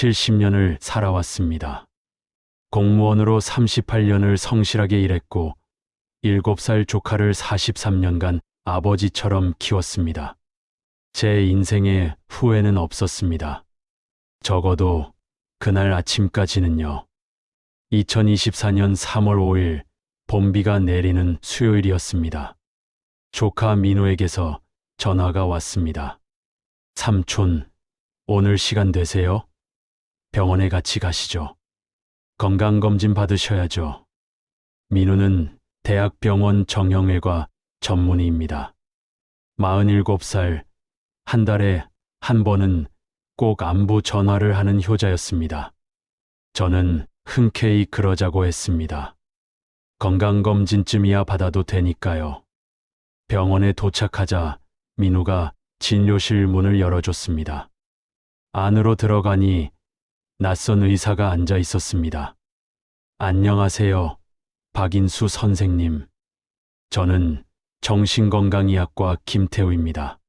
70년을 살아왔습니다. 공무원으로 38년을 성실하게 일했고 7살 조카를 43년간 아버지처럼 키웠습니다. 제 인생에 후회는 없었습니다. 적어도 그날 아침까지는요. 2024년 3월 5일 봄비가 내리는 수요일이었습니다. 조카 민우에게서 전화가 왔습니다. 삼촌, 오늘 시간 되세요? 병원에 같이 가시죠. 건강검진 받으셔야죠. 민우는 대학병원 정형외과 전문의입니다. 47살, 한 달에 한 번은 꼭 안부 전화를 하는 효자였습니다. 저는 흔쾌히 그러자고 했습니다. 건강검진쯤이야 받아도 되니까요. 병원에 도착하자 민우가 진료실 문을 열어줬습니다. 안으로 들어가니 낯선 의사가 앉아 있었습니다. 안녕하세요, 박인수 선생님. 저는 정신건강의학과 김태우입니다.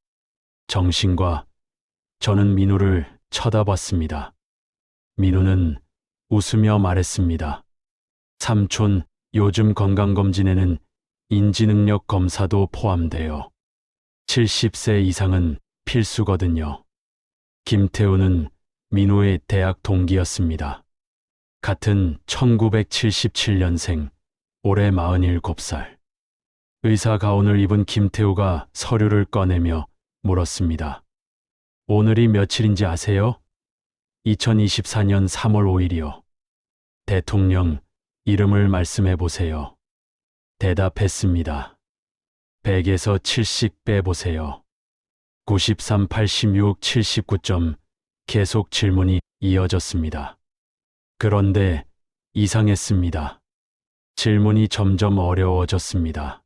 정신과 저는 민우를 쳐다봤습니다. 민우는 웃으며 말했습니다. 삼촌, 요즘 건강검진에는 인지능력 검사도 포함돼요. 70세 이상은 필수거든요. 김태우는 민우의 대학 동기였습니다. 같은 1977년생, 올해 47살. 의사 가운을 입은 김태우가 서류를 꺼내며 물었습니다. 오늘이 며칠인지 아세요? 2024년 3월 5일이요. 대통령 이름을 말씀해 보세요. 대답했습니다. 100에서 70 빼보세요. 93, 86, 79점. 계속 질문이 이어졌습니다. 그런데 이상했습니다. 질문이 점점 어려워졌습니다.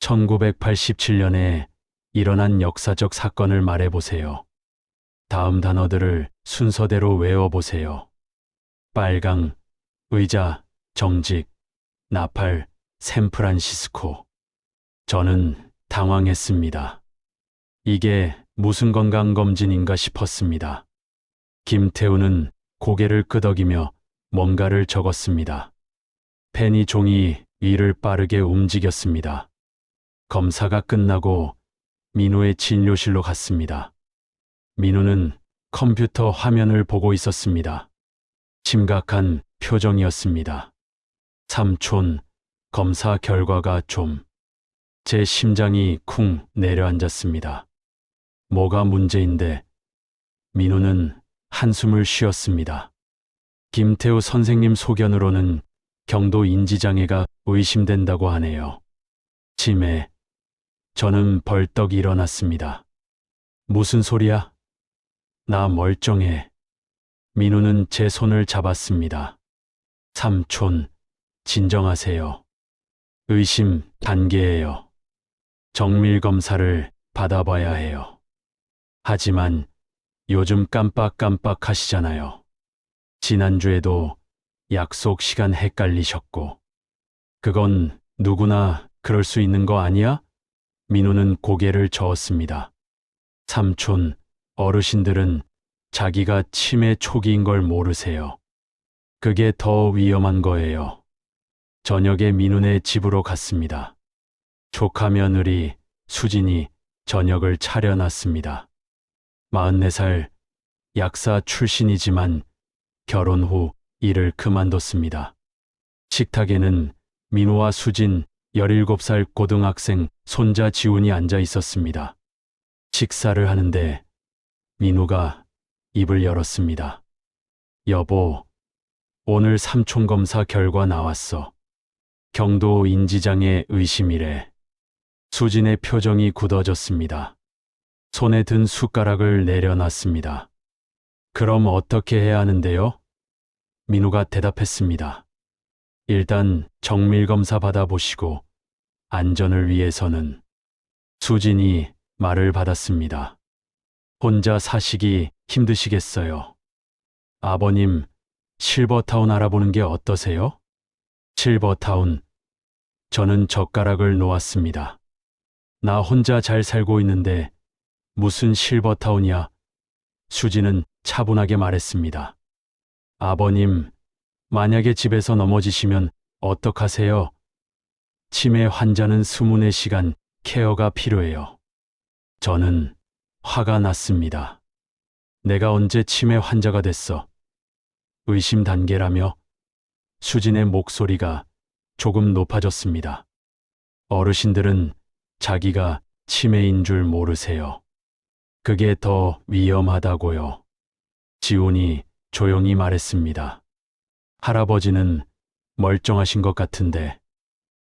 1987년에 일어난 역사적 사건을 말해보세요. 다음 단어들을 순서대로 외워보세요. 빨강, 의자, 정직, 나팔, 샌프란시스코. 저는 당황했습니다. 이게 무슨 건강검진인가 싶었습니다. 김태우는 고개를 끄덕이며 뭔가를 적었습니다. 펜이 종이 위를 빠르게 움직였습니다. 검사가 끝나고 민우의 진료실로 갔습니다. 민우는 컴퓨터 화면을 보고 있었습니다. 심각한 표정이었습니다. 삼촌, 검사 결과가 좀... 제 심장이 쿵 내려앉았습니다. 뭐가 문제인데? 민우는 한숨을 쉬었습니다. 김태우 선생님 소견으로는 경도 인지장애가 의심된다고 하네요. 치매. 저는 벌떡 일어났습니다. 무슨 소리야? 나 멀쩡해. 민우는 제 손을 잡았습니다. 삼촌, 진정하세요. 의심 단계예요. 정밀 검사를 받아봐야 해요. 하지만 요즘 깜빡깜빡 하시잖아요. 지난주에도 약속 시간 헷갈리셨고. 그건 누구나 그럴 수 있는 거 아니야? 민우는 고개를 저었습니다. 삼촌, 어르신들은 자기가 치매 초기인 걸 모르세요. 그게 더 위험한 거예요. 저녁에 민우네 집으로 갔습니다. 조카 며느리 수진이 저녁을 차려놨습니다. 44살 약사 출신이지만 결혼 후 일을 그만뒀습니다. 식탁에는 민우와 수진 17살 고등학생 손자 지훈이 앉아 있었습니다. 식사를 하는데 민우가 입을 열었습니다. 여보, 오늘 삼촌 검사 결과 나왔어. 경도 인지장애 의심이래. 수진의 표정이 굳어졌습니다. 손에 든 숟가락을 내려놨습니다. 그럼 어떻게 해야 하는데요? 민우가 대답했습니다. 일단 정밀검사 받아보시고 안전을 위해서는. 수진이 말을 받았습니다. 혼자 사시기 힘드시겠어요. 아버님, 실버타운 알아보는 게 어떠세요? 실버타운. 저는 젓가락을 놓았습니다. 나 혼자 잘 살고 있는데 무슨 실버타운이야? 수지는 차분하게 말했습니다. 아버님, 만약에 집에서 넘어지시면 어떡하세요? 치매 환자는 24시간 케어가 필요해요. 저는 화가 났습니다. 내가 언제 치매 환자가 됐어? 의심 단계라며? 수진의 목소리가 조금 높아졌습니다. 어르신들은 자기가 치매인 줄 모르세요. 그게 더 위험하다고요. 지훈이 조용히 말했습니다. 할아버지는 멀쩡하신 것 같은데.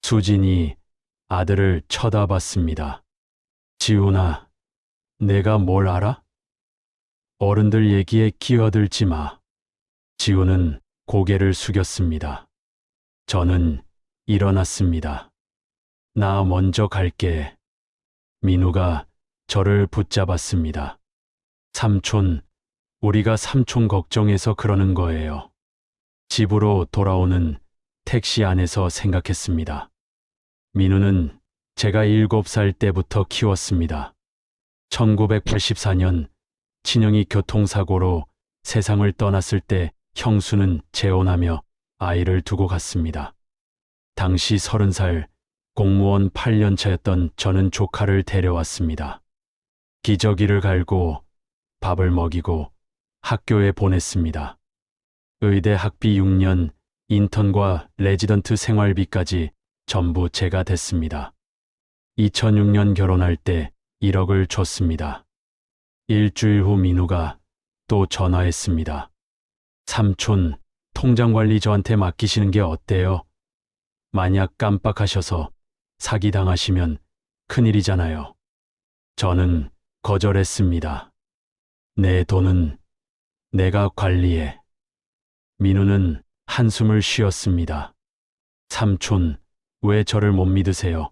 수진이 아들을 쳐다봤습니다. 지훈아, 내가 뭘 알아? 어른들 얘기에 끼어들지 마. 지훈은 고개를 숙였습니다. 저는 일어났습니다. 나 먼저 갈게. 민우가 저를 붙잡았습니다. 삼촌, 우리가 삼촌 걱정해서 그러는 거예요. 집으로 돌아오는 택시 안에서 생각했습니다. 민우는 제가 7살 때부터 키웠습니다. 1984년 친형이 교통사고로 세상을 떠났을 때 형수는 재혼하며 아이를 두고 갔습니다. 당시 30살 공무원 8년차였던 저는 조카를 데려왔습니다. 기저귀를 갈고 밥을 먹이고 학교에 보냈습니다. 의대 학비 6년, 인턴과 레지던트 생활비까지 전부 제가 댔습니다. 2006년 결혼할 때 1억을 줬습니다. 일주일 후 민우가 또 전화했습니다. 삼촌, 통장 관리 저한테 맡기시는 게 어때요? 만약 깜빡하셔서 사기당하시면 큰일이잖아요. 저는 거절했습니다. 내 돈은 내가 관리해. 민우는 한숨을 쉬었습니다. 삼촌, 왜 저를 못 믿으세요?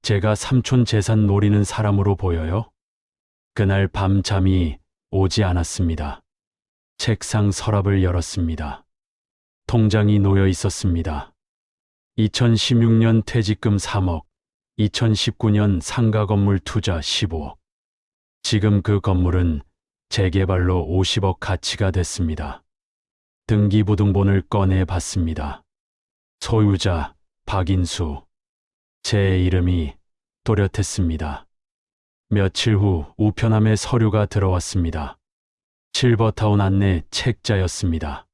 제가 삼촌 재산 노리는 사람으로 보여요? 그날 밤 잠이 오지 않았습니다. 책상 서랍을 열었습니다. 통장이 놓여 있었습니다. 2016년 퇴직금 3억, 2019년 상가 건물 투자 15억. 지금 그 건물은 재개발로 50억 가치가 됐습니다. 등기부등본을 꺼내 봤습니다. 소유자 박인수. 제 이름이 또렷했습니다. 며칠 후 우편함에 서류가 들어왔습니다. 실버타운 안내 책자였습니다.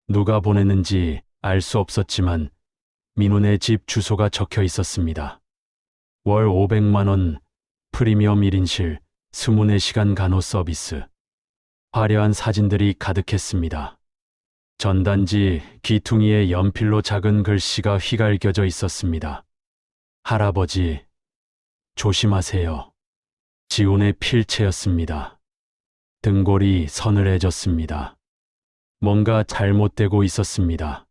누가 보냈는지 알 수 없었지만 민훈의 집 주소가 적혀 있었습니다. 월 500만 원, 프리미엄 1인실, 24시간 간호 서비스. 화려한 사진들이 가득했습니다. 전단지 귀퉁이에 연필로 작은 글씨가 휘갈겨져 있었습니다. 할아버지, 조심하세요. 지훈의 필체였습니다. 등골이 서늘해졌습니다. 뭔가 잘못되고 있었습니다.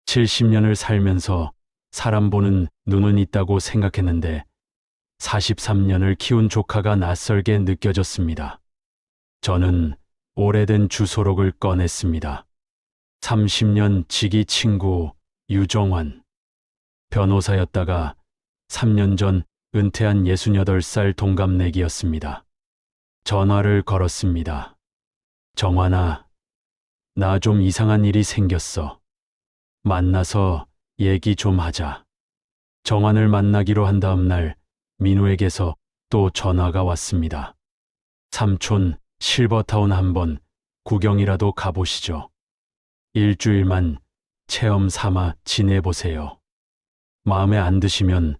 70년을 살면서 사람 보는 눈은 있다고 생각했는데 43년을 키운 조카가 낯설게 느껴졌습니다. 저는 오래된 주소록을 꺼냈습니다. 30년 지기 친구 유정환. 변호사였다가 3년 전 은퇴한 68살 동갑내기였습니다. 전화를 걸었습니다. 정환아, 나 좀 이상한 일이 생겼어. 만나서 얘기 좀 하자. 정환을 만나기로 한 다음 날 민우에게서 또 전화가 왔습니다. 삼촌, 실버타운 한번 구경이라도 가보시죠. 일주일만 체험 삼아 지내보세요. 마음에 안 드시면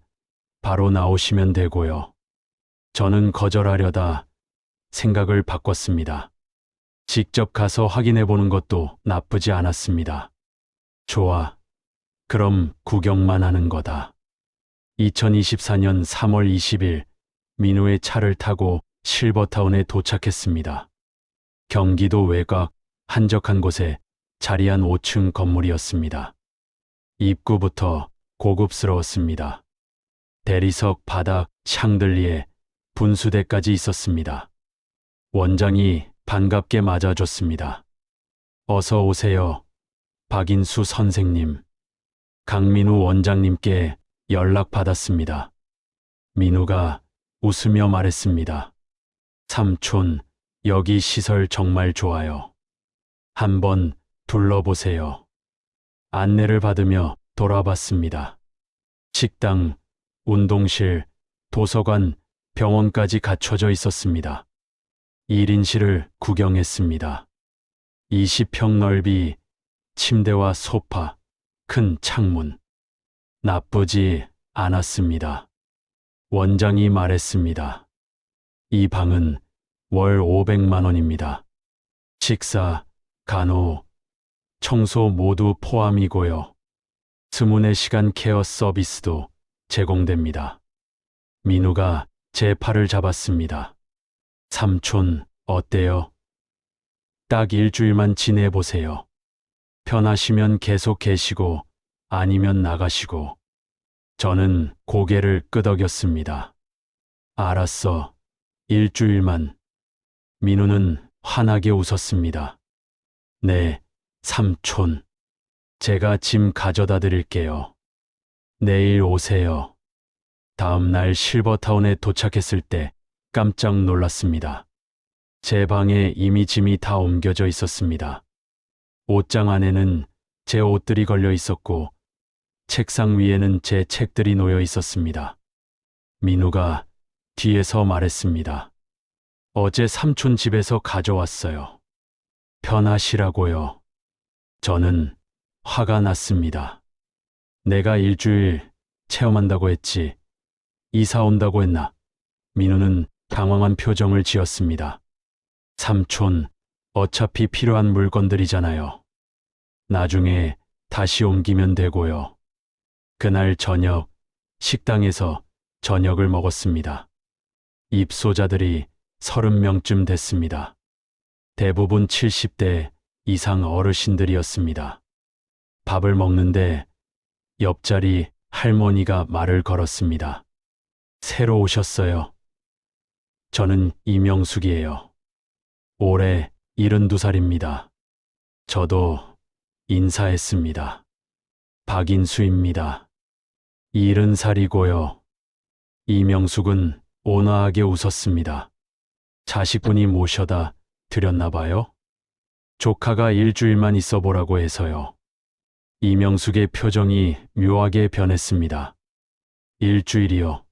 바로 나오시면 되고요. 저는 거절하려다 생각을 바꿨습니다. 직접 가서 확인해 보는 것도 나쁘지 않았습니다. 좋아. 그럼 구경만 하는 거다. 2024년 3월 20일 민우의 차를 타고 실버타운에 도착했습니다. 경기도 외곽 한적한 곳에 자리한 5층 건물이었습니다. 입구부터 고급스러웠습니다. 대리석, 바닥, 샹들리에 분수대까지 있었습니다. 원장이 반갑게 맞아줬습니다. 어서 오세요. 박인수 선생님. 강민우 원장님께 연락받았습니다. 민우가 웃으며 말했습니다. 삼촌, 여기 시설 정말 좋아요. 한번 둘러보세요. 안내를 받으며 돌아봤습니다. 식당, 운동실, 도서관, 병원까지 갖춰져 있었습니다. 1인실을 구경했습니다. 20평 넓이, 침대와 소파, 큰 창문. 나쁘지 않았습니다. 원장이 말했습니다. 이 방은 월 500만 원입니다. 식사, 간호, 청소 모두 포함이고요. 24시간 케어 서비스도 제공됩니다. 민우가 제 팔을 잡았습니다. 삼촌, 어때요? 딱 일주일만 지내보세요. 편하시면 계속 계시고 아니면 나가시고. 저는 고개를 끄덕였습니다. 알았어. 일주일만. 민우는 환하게 웃었습니다. 네, 삼촌. 제가 짐 가져다 드릴게요. 내일 오세요. 다음 날 실버타운에 도착했을 때 깜짝 놀랐습니다. 제 방에 이미 짐이 다 옮겨져 있었습니다. 옷장 안에는 제 옷들이 걸려 있었고 책상 위에는 제 책들이 놓여 있었습니다. 민우가 뒤에서 말했습니다. 어제 삼촌 집에서 가져왔어요. 편하시라고요. 저는 화가 났습니다. 내가 일주일 체험한다고 했지. 이사 온다고 했나? 민우는 당황한 표정을 지었습니다. 삼촌, 어차피 필요한 물건들이잖아요. 나중에 다시 옮기면 되고요. 그날 저녁, 식당에서 저녁을 먹었습니다. 입소자들이 30명쯤 됐습니다. 대부분 70대 이상 어르신들이었습니다. 밥을 먹는데 옆자리 할머니가 말을 걸었습니다. 새로 오셨어요. 저는 이명숙이에요. 올해 72살입니다. 저도 인사했습니다. 박인수입니다. 70살이고요. 이명숙은 온화하게 웃었습니다. 자식분이 모셔다 드렸나 봐요? 조카가 일주일만 있어 보라고 해서요. 이명숙의 표정이 묘하게 변했습니다. 일주일이요.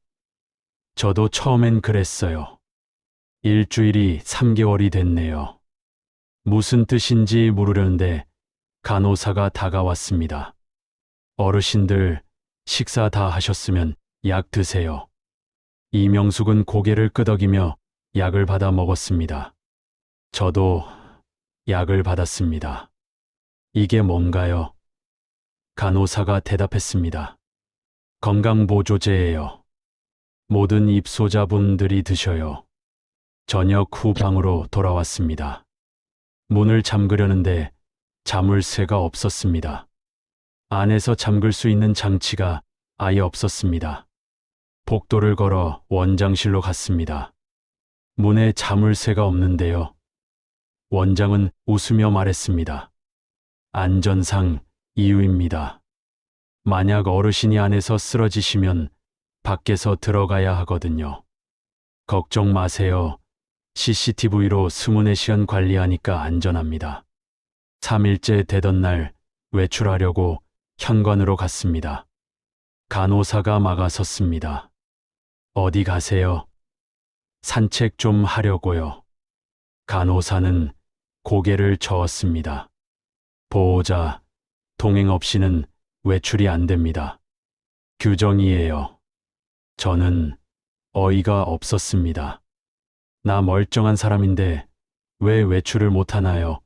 저도 처음엔 그랬어요. 일주일이 3개월이 됐네요. 무슨 뜻인지 물으려는데 간호사가 다가왔습니다. 어르신들 식사 다 하셨으면 약 드세요. 이명숙은 고개를 끄덕이며 약을 받아 먹었습니다. 저도 약을 받았습니다. 이게 뭔가요? 간호사가 대답했습니다. 건강보조제예요. 모든 입소자분들이 드셔요. 저녁 후 방으로 돌아왔습니다. 문을 잠그려는데 자물쇠가 없었습니다. 안에서 잠글 수 있는 장치가 아예 없었습니다. 복도를 걸어 원장실로 갔습니다. 문에 자물쇠가 없는데요. 원장은 웃으며 말했습니다. 안전상 이유입니다. 만약 어르신이 안에서 쓰러지시면 밖에서 들어가야 하거든요. 걱정 마세요. CCTV로 24시간 관리하니까 안전합니다. 3일째 되던 날 외출하려고 현관으로 갔습니다. 간호사가 막아섰습니다. 어디 가세요? 산책 좀 하려고요. 간호사는 고개를 저었습니다. 보호자, 동행 없이는 외출이 안 됩니다. 규정이에요. 저는 어이가 없었습니다. 나 멀쩡한 사람인데 왜 외출을 못하나요?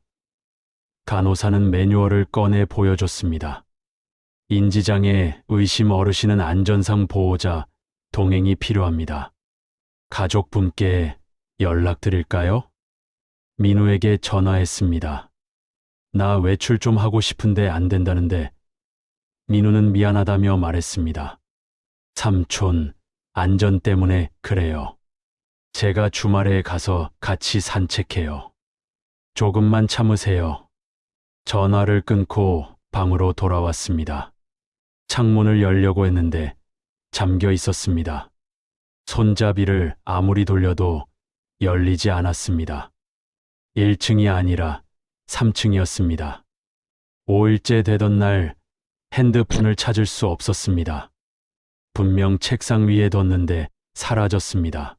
간호사는 매뉴얼을 꺼내 보여줬습니다. 인지장애 의심 어르신은 안전상 보호자, 동행이 필요합니다. 가족분께 연락드릴까요? 민우에게 전화했습니다. 나 외출 좀 하고 싶은데 안 된다는데. 민우는 미안하다며 말했습니다. 삼촌, 안전 때문에 그래요. 제가 주말에 가서 같이 산책해요. 조금만 참으세요. 전화를 끊고 방으로 돌아왔습니다. 창문을 열려고 했는데 잠겨 있었습니다. 손잡이를 아무리 돌려도 열리지 않았습니다. 1층이 아니라 3층이었습니다. 5일째 되던 날 핸드폰을 찾을 수 없었습니다. 분명 책상 위에 뒀는데 사라졌습니다.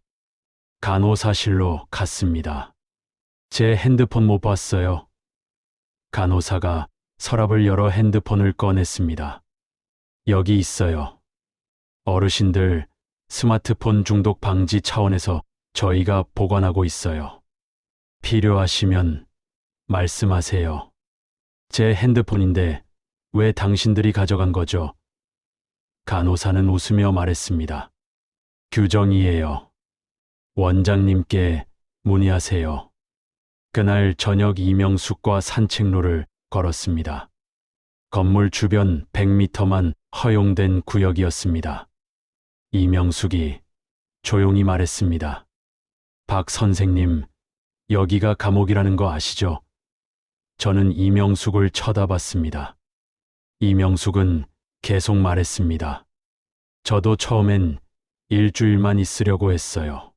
간호사실로 갔습니다. 제 핸드폰 못 봤어요. 간호사가 서랍을 열어 핸드폰을 꺼냈습니다. 여기 있어요. 어르신들 스마트폰 중독 방지 차원에서 저희가 보관하고 있어요. 필요하시면 말씀하세요. 제 핸드폰인데 왜 당신들이 가져간 거죠? 간호사는 웃으며 말했습니다. 규정이에요. 원장님께 문의하세요. 그날 저녁 이명숙과 산책로를 걸었습니다. 건물 주변 100m만 허용된 구역이었습니다. 이명숙이 조용히 말했습니다. 박 선생님, 여기가 감옥이라는 거 아시죠? 저는 이명숙을 쳐다봤습니다. 이명숙은 계속 말했습니다. 저도 처음엔 일주일만 있으려고 했어요.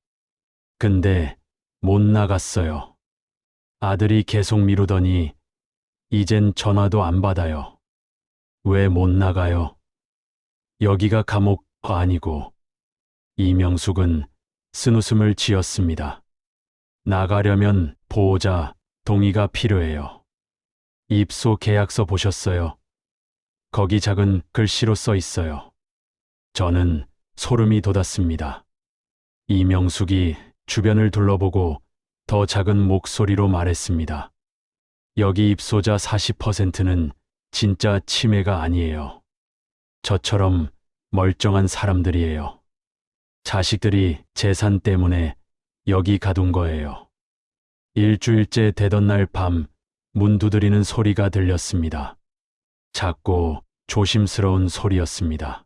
근데 못 나갔어요. 아들이 계속 미루더니 이젠 전화도 안 받아요. 왜 못 나가요? 여기가 감옥 아니고. 이명숙은 쓴웃음을 지었습니다. 나가려면 보호자 동의가 필요해요. 입소 계약서 보셨어요? 거기 작은 글씨로 써 있어요. 저는 소름이 돋았습니다. 이명숙이 주변을 둘러보고 더 작은 목소리로 말했습니다. 여기 입소자 40%는 진짜 치매가 아니에요. 저처럼 멀쩡한 사람들이에요. 자식들이 재산 때문에 여기 가둔 거예요. 일주일째 되던 날 밤 문 두드리는 소리가 들렸습니다. 작고 조심스러운 소리였습니다.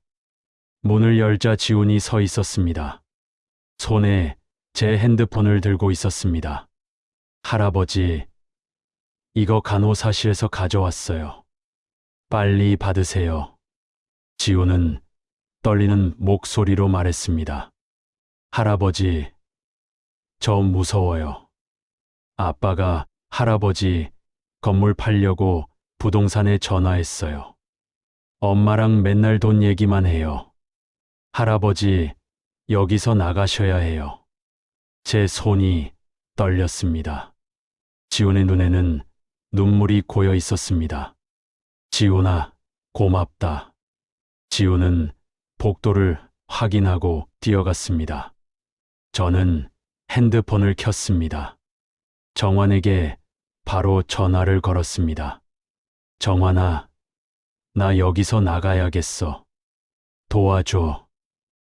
문을 열자 지훈이 서 있었습니다. 손에 제 핸드폰을 들고 있었습니다. 할아버지, 이거 간호사실에서 가져왔어요. 빨리 받으세요. 지훈은 떨리는 목소리로 말했습니다. 할아버지, 저 무서워요. 아빠가 할아버지 건물 팔려고 부동산에 전화했어요. 엄마랑 맨날 돈 얘기만 해요. 할아버지, 여기서 나가셔야 해요. 제 손이 떨렸습니다. 지훈의 눈에는 눈물이 고여 있었습니다. 지훈아, 고맙다. 지훈은 복도를 확인하고 뛰어갔습니다. 저는 핸드폰을 켰습니다. 정환에게 바로 전화를 걸었습니다. 정환아, 나 여기서 나가야겠어. 도와줘.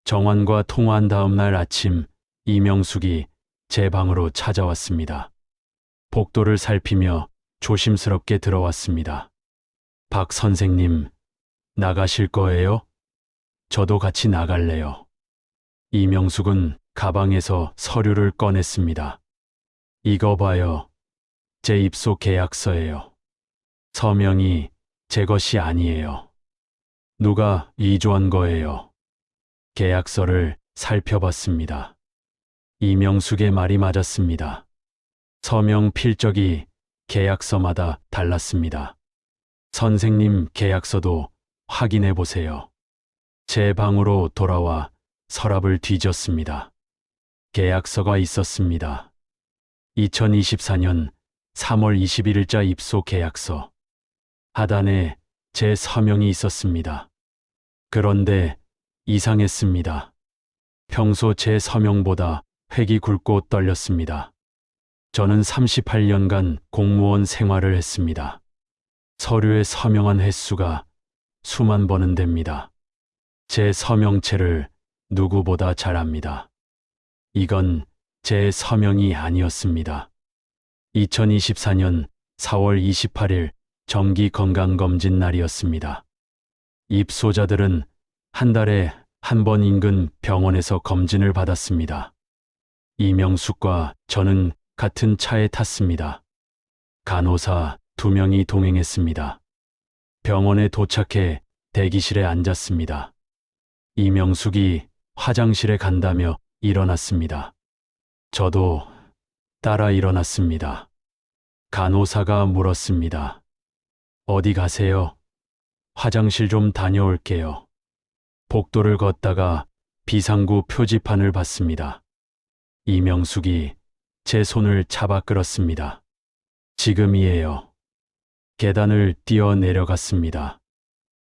정환과 통화한 다음 날 아침 이명숙이 제 방으로 찾아왔습니다. 복도를 살피며 조심스럽게 들어왔습니다. 박 선생님, 나가실 거예요? 저도 같이 나갈래요. 이명숙은 가방에서 서류를 꺼냈습니다. 이거 봐요. 제 입소 계약서예요. 서명이 제 것이 아니에요. 누가 위조한 거예요. 계약서를 살펴봤습니다. 이명숙의 말이 맞았습니다. 서명 필적이 계약서마다 달랐습니다. 선생님 계약서도 확인해 보세요. 제 방으로 돌아와 서랍을 뒤졌습니다. 계약서가 있었습니다. 2024년 3월 21일자 입소 계약서. 하단에 제 서명이 있었습니다. 그런데 이상했습니다. 평소 제 서명보다 획이 굵고 떨렸습니다. 저는 38년간 공무원 생활을 했습니다. 서류에 서명한 횟수가 수만 번은 됩니다. 제 서명체를 누구보다 잘 압니다. 이건 제 서명이 아니었습니다. 2024년 4월 28일 정기 건강검진 날이었습니다. 입소자들은 한 달에 한 번 인근 병원에서 검진을 받았습니다. 이명숙과 저는 같은 차에 탔습니다. 간호사 2명이 동행했습니다. 병원에 도착해 대기실에 앉았습니다. 이명숙이 화장실에 간다며 일어났습니다. 저도 따라 일어났습니다. 간호사가 물었습니다. 어디 가세요? 화장실 좀 다녀올게요. 복도를 걷다가 비상구 표지판을 봤습니다. 이명숙이 제 손을 잡아 끌었습니다. 지금이에요. 계단을 뛰어 내려갔습니다.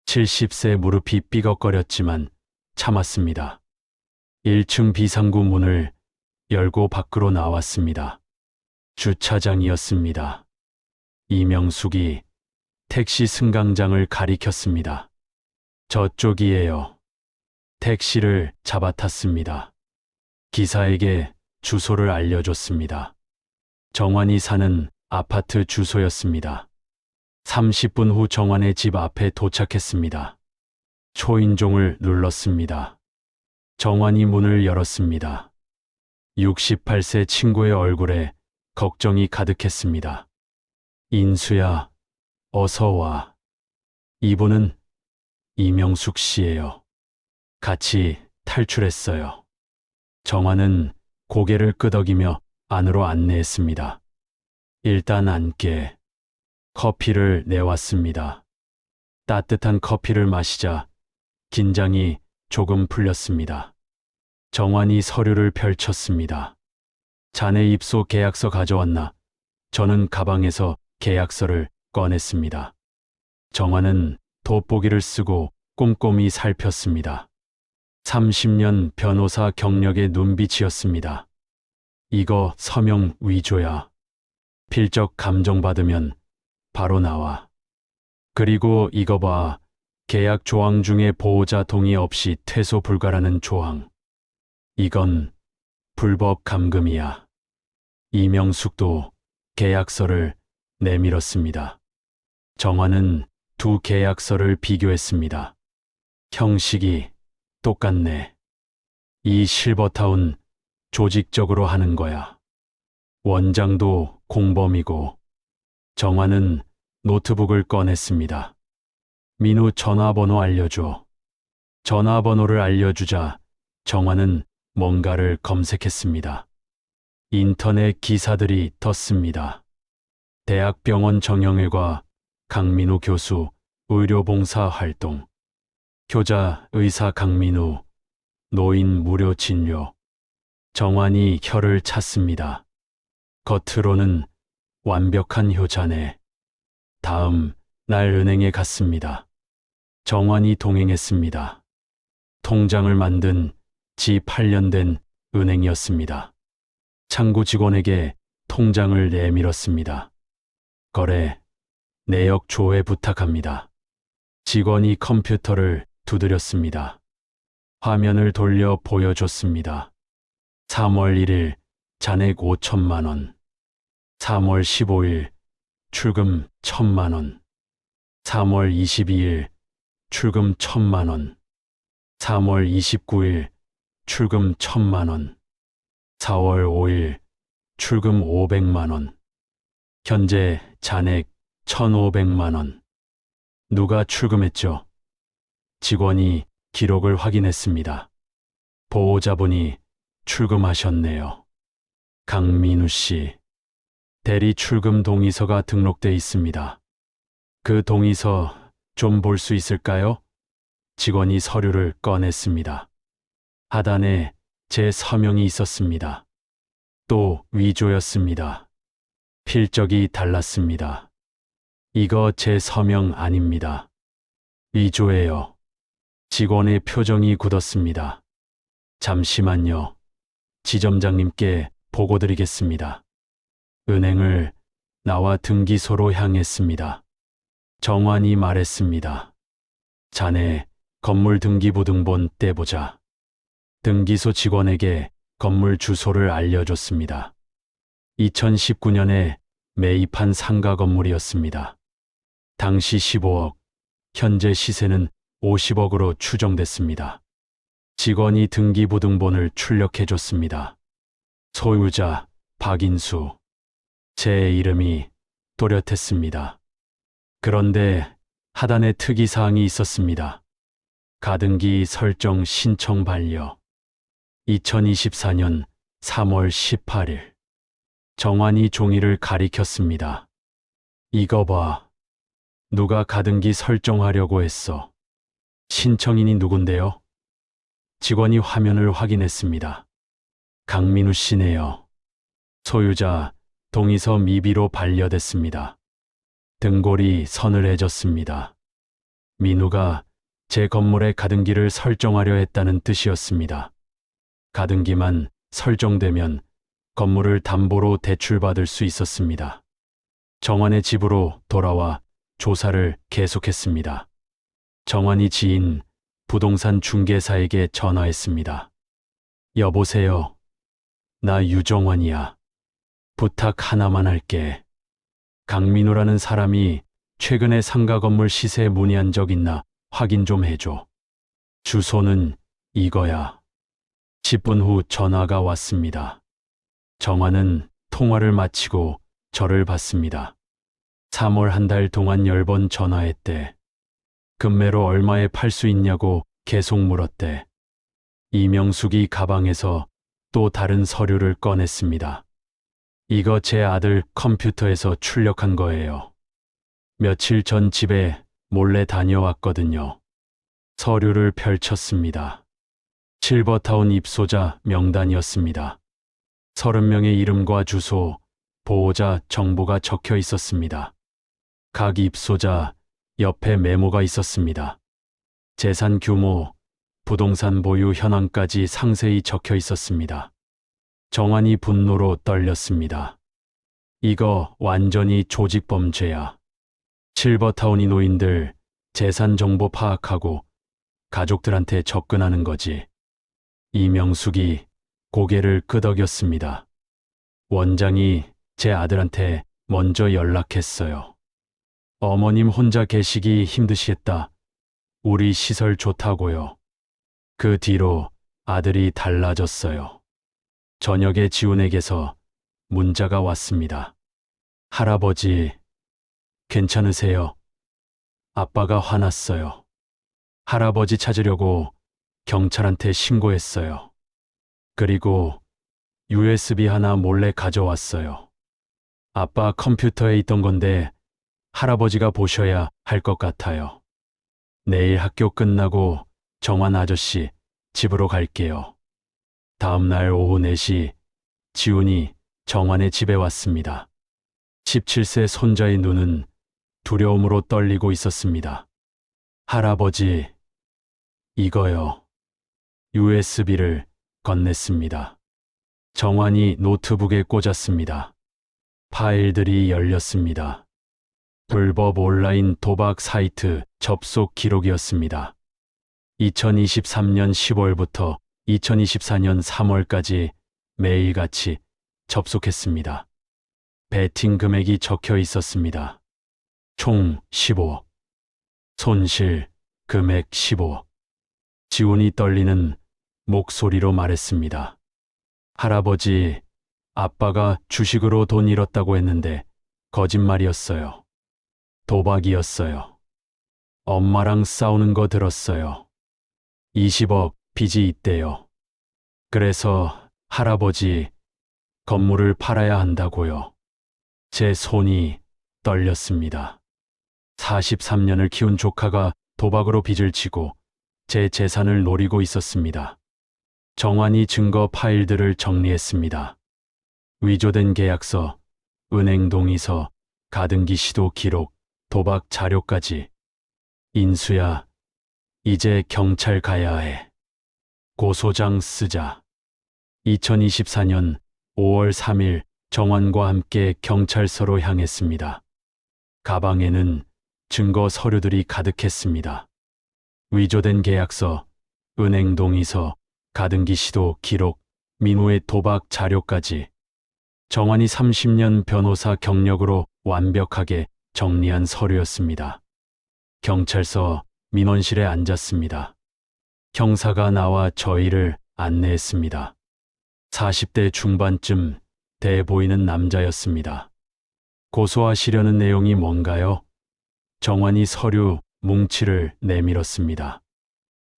70세 무릎이 삐걱거렸지만 참았습니다. 1층 비상구 문을 열고 밖으로 나왔습니다. 주차장이었습니다. 이명숙이 택시 승강장을 가리켰습니다. 저쪽이에요. 택시를 잡아탔습니다. 기사에게 주소를 알려줬습니다. 정환이 사는 아파트 주소였습니다. 30분 후 정환의 집 앞에 도착했습니다. 초인종을 눌렀습니다. 정환이 문을 열었습니다. 68세 친구의 얼굴에 걱정이 가득했습니다. 인수야, 어서 와. 이분은 이명숙 씨예요. 같이 탈출했어요. 정환은 고개를 끄덕이며 안으로 안내했습니다. 일단 앉게. 커피를 내왔습니다. 따뜻한 커피를 마시자 긴장이 조금 풀렸습니다. 정환이 서류를 펼쳤습니다. 자네 입소 계약서 가져왔나? 저는 가방에서 계약서를 꺼냈습니다. 정환은 돋보기를 쓰고 꼼꼼히 살폈습니다. 30년 변호사 경력의 눈빛이었습니다. 이거 서명 위조야. 필적 감정받으면 바로 나와. 그리고 이거 봐. 계약 조항 중에 보호자 동의 없이 퇴소 불가라는 조항. 이건 불법 감금이야. 이명숙도 계약서를 내밀었습니다. 정환은 두 계약서를 비교했습니다. 형식이 똑같네. 이 실버타운 조직적으로 하는 거야. 원장도 공범이고. 정환은 노트북을 꺼냈습니다. 민우 전화번호 알려줘. 전화번호를 알려주자 정환은 뭔가를 검색했습니다. 인터넷 기사들이 떴습니다. 대학병원 정형외과 강민우 교수 의료봉사 활동. 효자 의사 강민우 노인 무료 진료. 정환이 혀를 찼습니다. 겉으로는 완벽한 효자네. 다음 날 은행에 갔습니다. 정환이 동행했습니다. 통장을 만든 지 8년 된 은행이었습니다. 창구 직원에게 통장을 내밀었습니다. 거래, 내역 조회 부탁합니다. 직원이 컴퓨터를 두드렸습니다. 화면을 돌려 보여줬습니다. 3월 1일 잔액 5천만 원. 3월 15일 출금 1,000만 원. 3월 22일 출금 1,000만 원. 3월 29일 출금 1,000만 원. 4월 5일 출금 500만 원. 현재 잔액 1,500만 원. 누가 출금했죠? 직원이 기록을 확인했습니다. 보호자분이 출금하셨네요. 강민우 씨. 대리 출금 동의서가 등록돼 있습니다. 그 동의서 좀 볼 수 있을까요? 직원이 서류를 꺼냈습니다. 하단에 제 서명이 있었습니다. 또 위조였습니다. 필적이 달랐습니다. 이거 제 서명 아닙니다. 위조예요. 직원의 표정이 굳었습니다. 잠시만요. 지점장님께 보고드리겠습니다. 은행을 나와 등기소로 향했습니다. 정환이 말했습니다. 자네 건물 등기부 등본 떼보자. 등기소 직원에게 건물 주소를 알려줬습니다. 2019년에 매입한 상가 건물이었습니다. 당시 15억, 현재 시세는 50억으로 추정됐습니다. 직원이 등기부 등본을 출력해줬습니다. 소유자 박인수. 제 이름이 또렷했습니다. 그런데 하단에 특이사항이 있었습니다. 가등기 설정 신청 반려. 2024년 3월 18일. 정환이 종이를 가리켰습니다. 이거 봐. 누가 가등기 설정하려고 했어? 신청인이 누군데요? 직원이 화면을 확인했습니다. 강민우 씨네요. 소유자 동의서 미비로 반려됐습니다. 등골이 서늘해졌습니다. 민우가 제 건물에 가등기를 설정하려 했다는 뜻이었습니다. 가등기만 설정되면 건물을 담보로 대출받을 수 있었습니다. 정환의 집으로 돌아와 조사를 계속했습니다. 정환이 지인 부동산 중개사에게 전화했습니다. 여보세요. 나 유정환이야. 부탁 하나만 할게. 강민우라는 사람이 최근에 상가 건물 시세에 문의한 적 있나 확인 좀 해줘. 주소는 이거야. 10분 후 전화가 왔습니다. 정환은 통화를 마치고 저를 봤습니다. 3월 한 달 동안 10번 전화했대. 금매로 얼마에 팔 수 있냐고 계속 물었대. 이명숙이 가방에서 또 다른 서류를 꺼냈습니다. 이거 제 아들 컴퓨터에서 출력한 거예요. 며칠 전 집에 몰래 다녀왔거든요. 서류를 펼쳤습니다. 실버타운 입소자 명단이었습니다. 30명의 이름과 주소, 보호자 정보가 적혀 있었습니다. 각 입소자 옆에 메모가 있었습니다. 재산 규모, 부동산 보유 현황까지 상세히 적혀 있었습니다. 정환이 분노로 떨렸습니다. 이거 완전히 조직범죄야. 실버타운이 노인들 재산 정보 파악하고 가족들한테 접근하는 거지. 이명숙이 고개를 끄덕였습니다. 원장이 제 아들한테 먼저 연락했어요. 어머님 혼자 계시기 힘드시겠다. 우리 시설 좋다고요. 그 뒤로 아들이 달라졌어요. 저녁에 지훈에게서 문자가 왔습니다. 할아버지, 괜찮으세요? 아빠가 화났어요. 할아버지 찾으려고 경찰한테 신고했어요. 그리고 USB 하나 몰래 가져왔어요. 아빠 컴퓨터에 있던 건데 할아버지가 보셔야 할 것 같아요. 내일 학교 끝나고 정환 아저씨 집으로 갈게요. 다음 날 오후 4시 지훈이 정환의 집에 왔습니다. 17세 손자의 눈은 두려움으로 떨리고 있었습니다. 할아버지, 이거요. USB를 건넸습니다. 정환이 노트북에 꽂았습니다. 파일들이 열렸습니다. 불법 온라인 도박 사이트 접속 기록이었습니다. 2023년 10월부터 2024년 3월까지 매일같이 접속했습니다. 베팅 금액이 적혀 있었습니다. 총 15. 손실 금액 15. 지훈이 떨리는 목소리로 말했습니다. 할아버지, 아빠가 주식으로 돈 잃었다고 했는데 거짓말이었어요. 도박이었어요. 엄마랑 싸우는 거 들었어요. 20억 빚이 있대요. 그래서 할아버지, 건물을 팔아야 한다고요. 제 손이 떨렸습니다. 43년을 키운 조카가 도박으로 빚을 지고 제 재산을 노리고 있었습니다. 정환이 증거 파일들을 정리했습니다. 위조된 계약서, 은행 동의서, 가등기 시도 기록, 도박 자료까지. 인수야, 이제 경찰 가야 해. 고소장 쓰자. 2024년 5월 3일 정환과 함께 경찰서로 향했습니다. 가방에는 증거 서류들이 가득했습니다. 위조된 계약서, 은행 동의서, 가등기 시도 기록, 민우의 도박 자료까지. 정환이 30년 변호사 경력으로 완벽하게 정리한 서류였습니다. 경찰서 민원실에 앉았습니다. 형사가 나와 저희를 안내했습니다. 40대 중반쯤 돼 보이는 남자였습니다. 고소하시려는 내용이 뭔가요? 정환이 서류 뭉치를 내밀었습니다.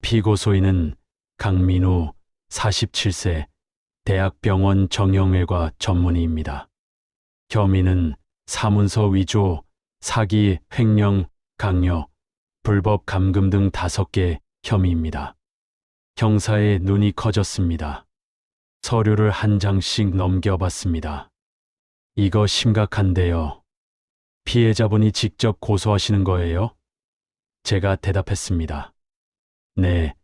피고소인은 강민우 47세 대학병원 정형외과 전문의입니다. 혐의는 사문서 위조, 사기, 횡령, 강요, 불법 감금 등 5개 혐의입니다. 형사의 눈이 커졌습니다. 서류를 한 장씩 넘겨봤습니다. 이거 심각한데요. 피해자분이 직접 고소하시는 거예요? 제가 대답했습니다. 네,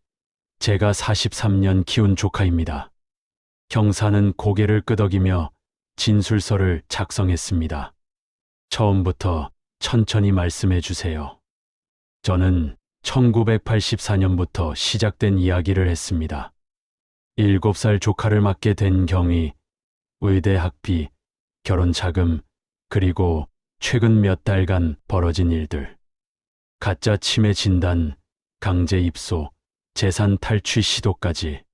제가 43년 키운 조카입니다. 형사는 고개를 끄덕이며 진술서를 작성했습니다. 처음부터 천천히 말씀해 주세요. 저는 1984년부터 시작된 이야기를 했습니다. 7살 조카를 맡게 된 경위, 의대 학비, 결혼 자금, 그리고 최근 몇 달간 벌어진 일들. 가짜 치매 진단, 강제 입소, 재산 탈취 시도까지.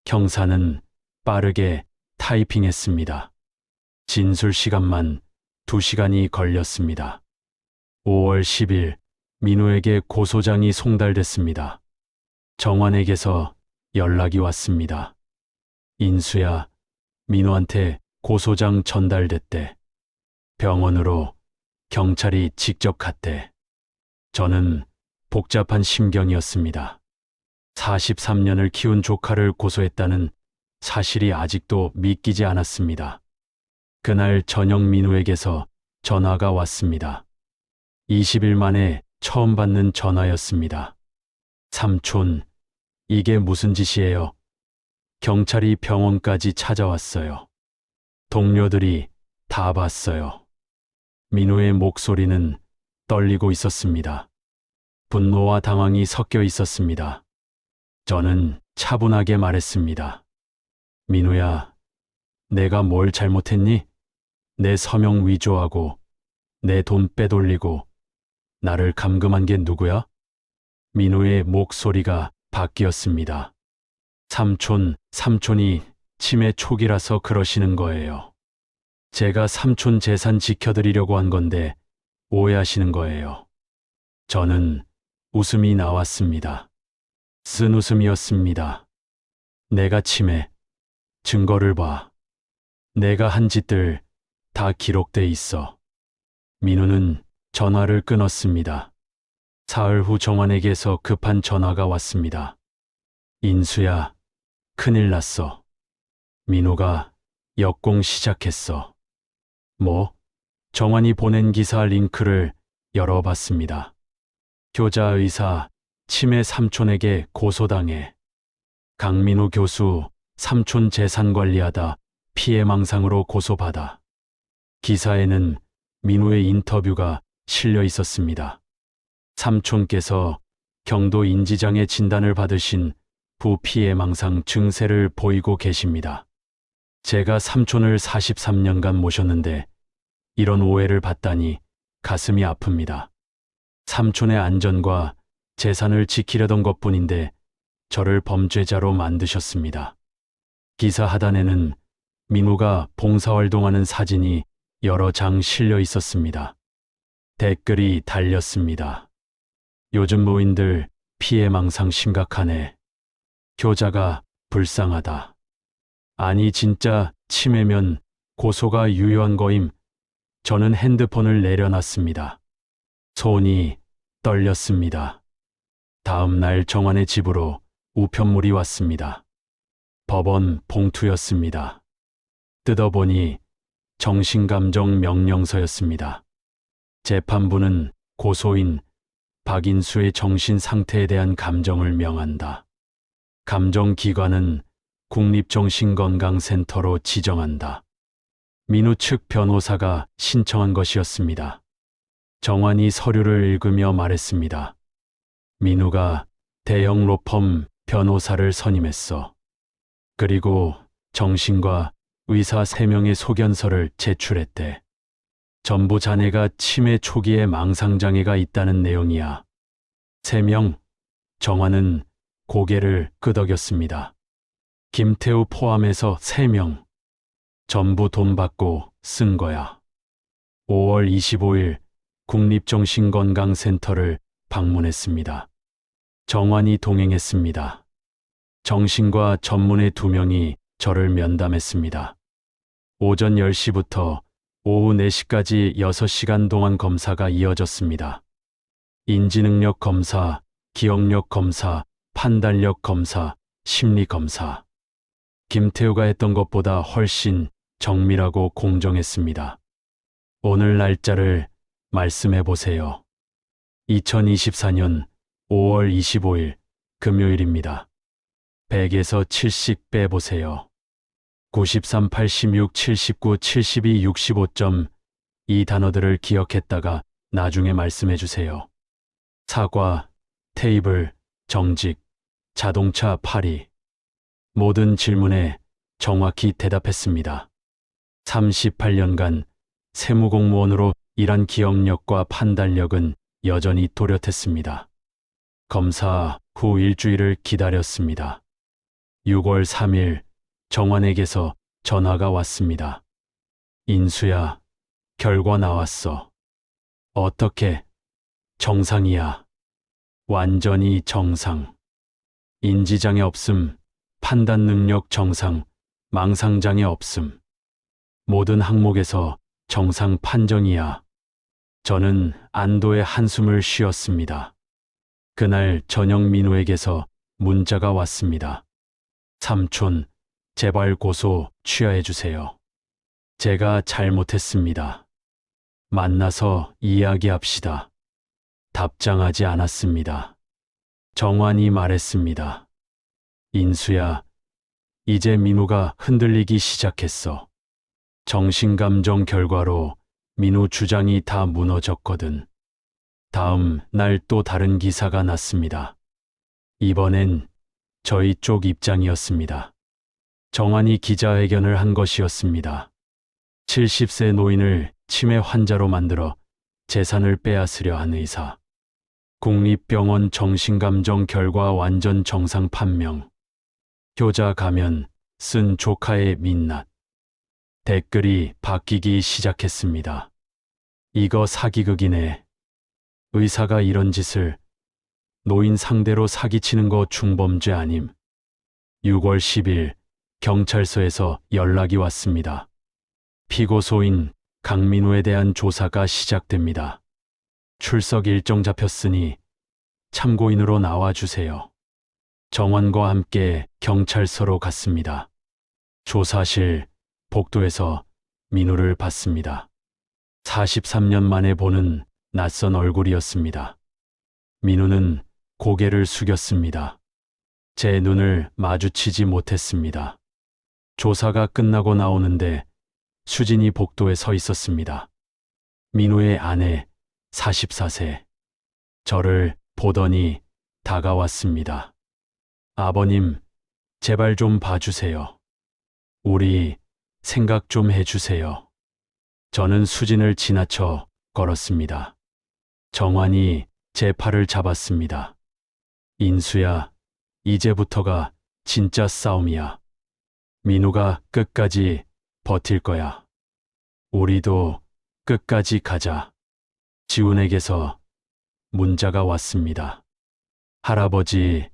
형사는 빠르게 타이핑했습니다. 진술 시간만 2시간이 걸렸습니다. 5월 10일 민우에게 고소장이 송달됐습니다. 정환에게서 연락이 왔습니다. 인수야, 민우한테 고소장 전달됐대. 병원으로 경찰이 직접 갔대. 저는 복잡한 심경이었습니다. 43년을 키운 조카를 고소했다는 사실이 아직도 믿기지 않았습니다. 그날 저녁 민우에게서 전화가 왔습니다. 20일 만에 처음 받는 전화였습니다. 삼촌, 이게 무슨 짓이에요? 경찰이 병원까지 찾아왔어요. 동료들이 다 봤어요. 민우의 목소리는 떨리고 있었습니다. 분노와 당황이 섞여 있었습니다. 저는 차분하게 말했습니다. 민우야, 내가 뭘 잘못했니? 내 서명 위조하고 내 돈 빼돌리고 나를 감금한 게 누구야? 민우의 목소리가 바뀌었습니다. 삼촌이 치매 초기라서 그러시는 거예요. 제가 삼촌 재산 지켜드리려고 한 건데 오해하시는 거예요. 저는 웃음이 나왔습니다. 쓴 웃음이었습니다. 내가 치매, 증거를 봐. 내가 한 짓들 다 기록돼 있어. 민우는 전화를 끊었습니다. 사흘 후 정환에게서 급한 전화가 왔습니다. 인수야, 큰일 났어. 민우가 역공 시작했어. 뭐? 정환이 보낸 기사 링크를 열어봤습니다. 교자 의사, 치매 삼촌에게 고소당해. 강민우 교수, 삼촌 재산 관리하다 피해망상으로 고소받아. 기사에는 민우의 인터뷰가 실려 있었습니다. 삼촌께서 경도 인지장애 진단을 받으신 부피해망상 증세를 보이고 계십니다. 제가 삼촌을 43년간 모셨는데 이런 오해를 받다니 가슴이 아픕니다. 삼촌의 안전과 재산을 지키려던 것뿐인데 저를 범죄자로 만드셨습니다. 기사 하단에는 민우가 봉사활동하는 사진이 여러 장 실려 있었습니다. 댓글이 달렸습니다. 요즘 노인들 피해망상 심각하네. 교자가 불쌍하다. 아니 진짜 치매면 고소가 유효한 거임. 저는 핸드폰을 내려놨습니다. 손이 떨렸습니다. 다음 날 정환의 집으로 우편물이 왔습니다. 법원 봉투였습니다. 뜯어보니 정신감정 명령서였습니다. 재판부는 고소인 박인수의 정신 상태에 대한 감정을 명한다. 감정기관은 국립정신건강센터로 지정한다. 민우 측 변호사가 신청한 것이었습니다. 정환이 서류를 읽으며 말했습니다. 민우가 대형 로펌 변호사를 선임했어. 그리고 정신과 의사 3명의 소견서를 제출했대. 전부 자네가 치매 초기에 망상장애가 있다는 내용이야. 3명? 정환은 고개를 끄덕였습니다. 김태우 포함해서 3명. 전부 돈 받고 쓴 거야. 5월 25일 국립정신건강센터를 방문했습니다. 정환이 동행했습니다. 정신과 전문의 2명이 저를 면담했습니다. 오전 10시부터 오후 4시까지 6시간 동안 검사가 이어졌습니다. 인지능력 검사, 기억력 검사, 판단력 검사, 심리 검사. 김태우가 했던 것보다 훨씬 정밀하고 공정했습니다. 오늘 날짜를 말씀해 보세요. 2024년 5월 25일 금요일입니다. 100에서 70 빼보세요. 93, 86, 79, 72, 65점. 이 단어들을 기억했다가 나중에 말씀해 주세요. 사과, 테이블, 정직, 자동차 파리. 모든 질문에 정확히 대답했습니다. 38년간 세무공무원으로 일한 기억력과 판단력은 여전히 또렷했습니다. 검사 후 일주일을 기다렸습니다. 6월 3일 정환에게서 전화가 왔습니다. 인수야, 결과 나왔어. 어떻게? 정상이야. 완전히 정상. 인지장애 없음, 판단 능력 정상, 망상장애 없음. 모든 항목에서 정상 판정이야. 저는 안도의 한숨을 쉬었습니다. 그날 저녁 민우에게서 문자가 왔습니다. 삼촌, 제발 고소 취하해 주세요. 제가 잘못했습니다. 만나서 이야기합시다. 답장하지 않았습니다. 정환이 말했습니다. 인수야, 이제 민우가 흔들리기 시작했어. 정신감정 결과로 민우 주장이 다 무너졌거든. 다음 날 또 다른 기사가 났습니다. 이번엔 저희 쪽 입장이었습니다. 정환이 기자회견을 한 것이었습니다. 70세 노인을 치매 환자로 만들어 재산을 빼앗으려 한 의사. 국립병원 정신감정 결과 완전 정상 판명. 효자 가면 쓴 조카의 민낯. 댓글이 바뀌기 시작했습니다. 이거 사기극이네. 의사가 이런 짓을. 노인 상대로 사기치는 거 중범죄 아님. 6월 10일 경찰서에서 연락이 왔습니다. 피고소인 강민우에 대한 조사가 시작됩니다. 출석 일정 잡혔으니 참고인으로 나와주세요. 정환과 함께 경찰서로 갔습니다. 조사실 복도에서 민우를 봤습니다. 43년 만에 보는 낯선 얼굴이었습니다. 민우는 고개를 숙였습니다. 제 눈을 마주치지 못했습니다. 조사가 끝나고 나오는데 수진이 복도에 서 있었습니다. 민우의 아내 44세. 저를 보더니 다가왔습니다. 아버님, 제발 좀 봐주세요. 우리 생각 좀 해주세요. 저는 수진을 지나쳐 걸었습니다. 정환이 제 팔을 잡았습니다. 인수야, 이제부터가 진짜 싸움이야. 민우가 끝까지 버틸 거야. 우리도 끝까지 가자. 지훈에게서 문자가 왔습니다. 할아버지,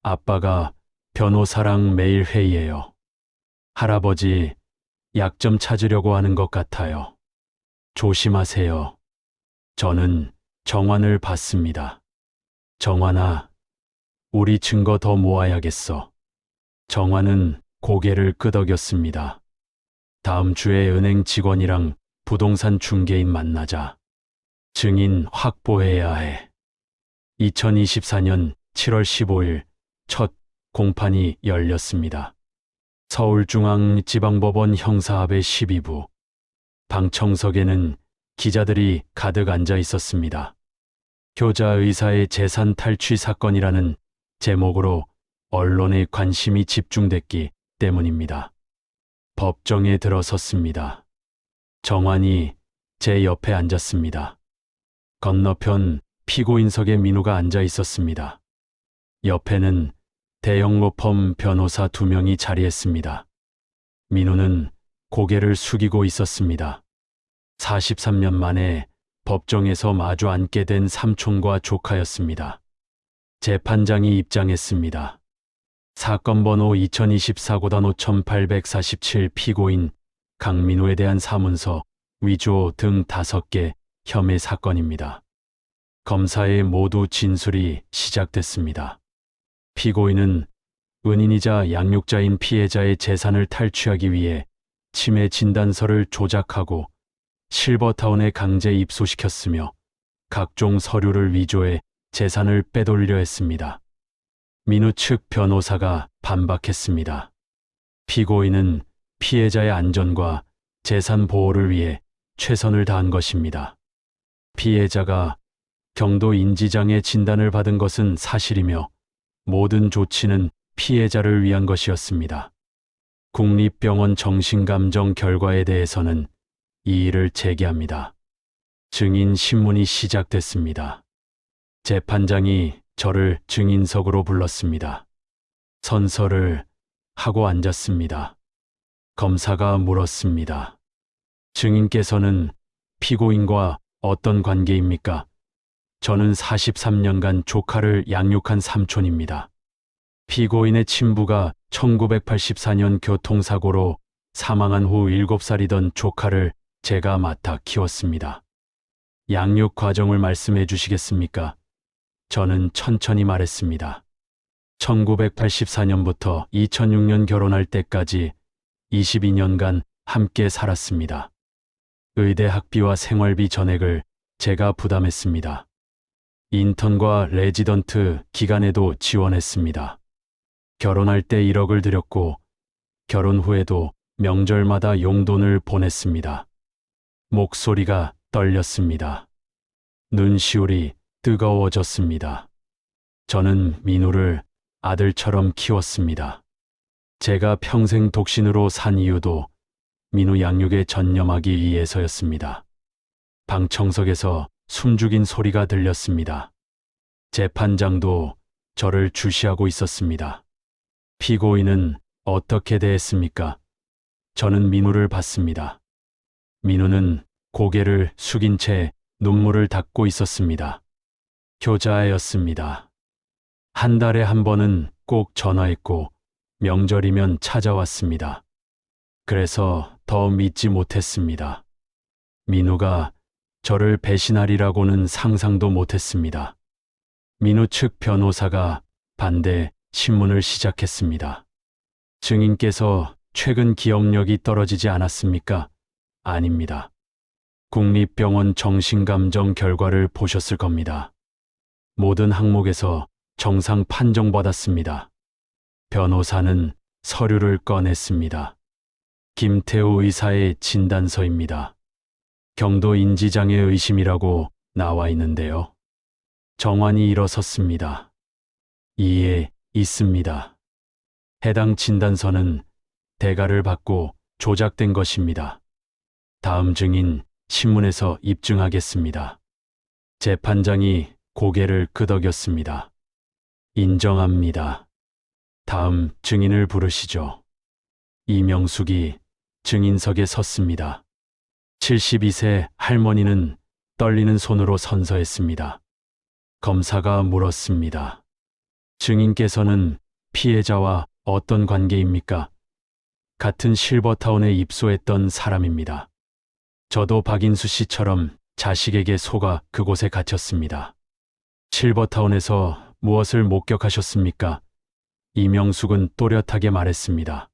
아빠가 변호사랑 매일 회의해요. 할아버지, 약점 찾으려고 하는 것 같아요. 조심하세요. 저는 정환을 봤습니다. 정환아, 우리 증거 더 모아야겠어. 정환은 고개를 끄덕였습니다. 다음 주에 은행 직원이랑 부동산 중개인 만나자. 증인 확보해야 해. 2024년 7월 15일 첫 공판이 열렸습니다. 서울중앙지방법원 형사합의 12부. 방청석에는 기자들이 가득 앉아 있었습니다. 효자 의사의 재산 탈취 사건이라는 제목으로 언론의 관심이 집중됐기 때문입니다. 법정에 들어섰습니다. 정환이 제 옆에 앉았습니다. 건너편 피고인석에 민우가 앉아 있었습니다. 옆에는 대형 로펌 변호사 2명이 자리했습니다. 민우는 고개를 숙이고 있었습니다. 43년 만에 법정에서 마주 앉게 된 삼촌과 조카였습니다. 재판장이 입장했습니다. 사건 번호 2024고단 5847 피고인 강민우에 대한 사문서 위조 등 5개 혐의 사건입니다. 검사의 모두 진술이 시작됐습니다. 피고인은 은인이자 양육자인 피해자의 재산을 탈취하기 위해 치매 진단서를 조작하고 실버타운에 강제 입소시켰으며 각종 서류를 위조해 재산을 빼돌리려 했습니다. 민우 측 변호사가 반박했습니다. 피고인은 피해자의 안전과 재산 보호를 위해 최선을 다한 것입니다. 피해자가 경도 인지장애 진단을 받은 것은 사실이며 모든 조치는 피해자를 위한 것이었습니다. 국립병원 정신감정 결과에 대해서는 이의를 제기합니다. 증인 신문이 시작됐습니다. 재판장이 저를 증인석으로 불렀습니다. 선서를 하고 앉았습니다. 검사가 물었습니다. 증인께서는 피고인과 어떤 관계입니까? 저는 43년간 조카를 양육한 삼촌입니다. 피고인의 친부가 1984년 교통사고로 사망한 후 7살이던 조카를 제가 맡아 키웠습니다. 양육 과정을 말씀해 주시겠습니까? 저는 천천히 말했습니다. 1984년부터 2006년 결혼할 때까지 22년간 함께 살았습니다. 의대 학비와 생활비 전액을 제가 부담했습니다. 인턴과 레지던트 기간에도 지원했습니다. 결혼할 때 1억을 들였고 결혼 후에도 명절마다 용돈을 보냈습니다. 목소리가 떨렸습니다. 눈시울이 뜨거워졌습니다. 저는 민우를 아들처럼 키웠습니다. 제가 평생 독신으로 산 이유도 민우 양육에 전념하기 위해서였습니다. 방청석에서 숨죽인 소리가 들렸습니다. 재판장도 저를 주시하고 있었습니다. 피고인은 어떻게 대했습니까? 저는 민우를 봤습니다. 민우는 고개를 숙인 채 눈물을 닦고 있었습니다. 효자였습니다. 한 달에 한 번은 꼭 전화했고 명절이면 찾아왔습니다. 그래서 더 믿지 못했습니다. 민우가 저를 배신하리라고는 상상도 못했습니다. 민우 측 변호사가 반대 신문을 시작했습니다. 증인께서 최근 기억력이 떨어지지 않았습니까? 아닙니다. 국립병원 정신감정 결과를 보셨을 겁니다. 모든 항목에서 정상 판정받았습니다. 변호사는 서류를 꺼냈습니다. 김태우 의사의 진단서입니다. 경도 인지장애 의심이라고 나와 있는데요. 정환이 일어섰습니다. 이에 있습니다. 해당 진단서는 대가를 받고 조작된 것입니다. 다음 증인 신문에서 입증하겠습니다. 재판장이 고개를 끄덕였습니다. 인정합니다. 다음 증인을 부르시죠. 이명숙이 증인석에 섰습니다. 72세 할머니는 떨리는 손으로 선서했습니다. 검사가 물었습니다. 증인께서는 피해자와 어떤 관계입니까? 같은 실버타운에 입소했던 사람입니다. 저도 박인수 씨처럼 자식에게 속아 그곳에 갇혔습니다. 실버타운에서 무엇을 목격하셨습니까? 이명숙은 또렷하게 말했습니다.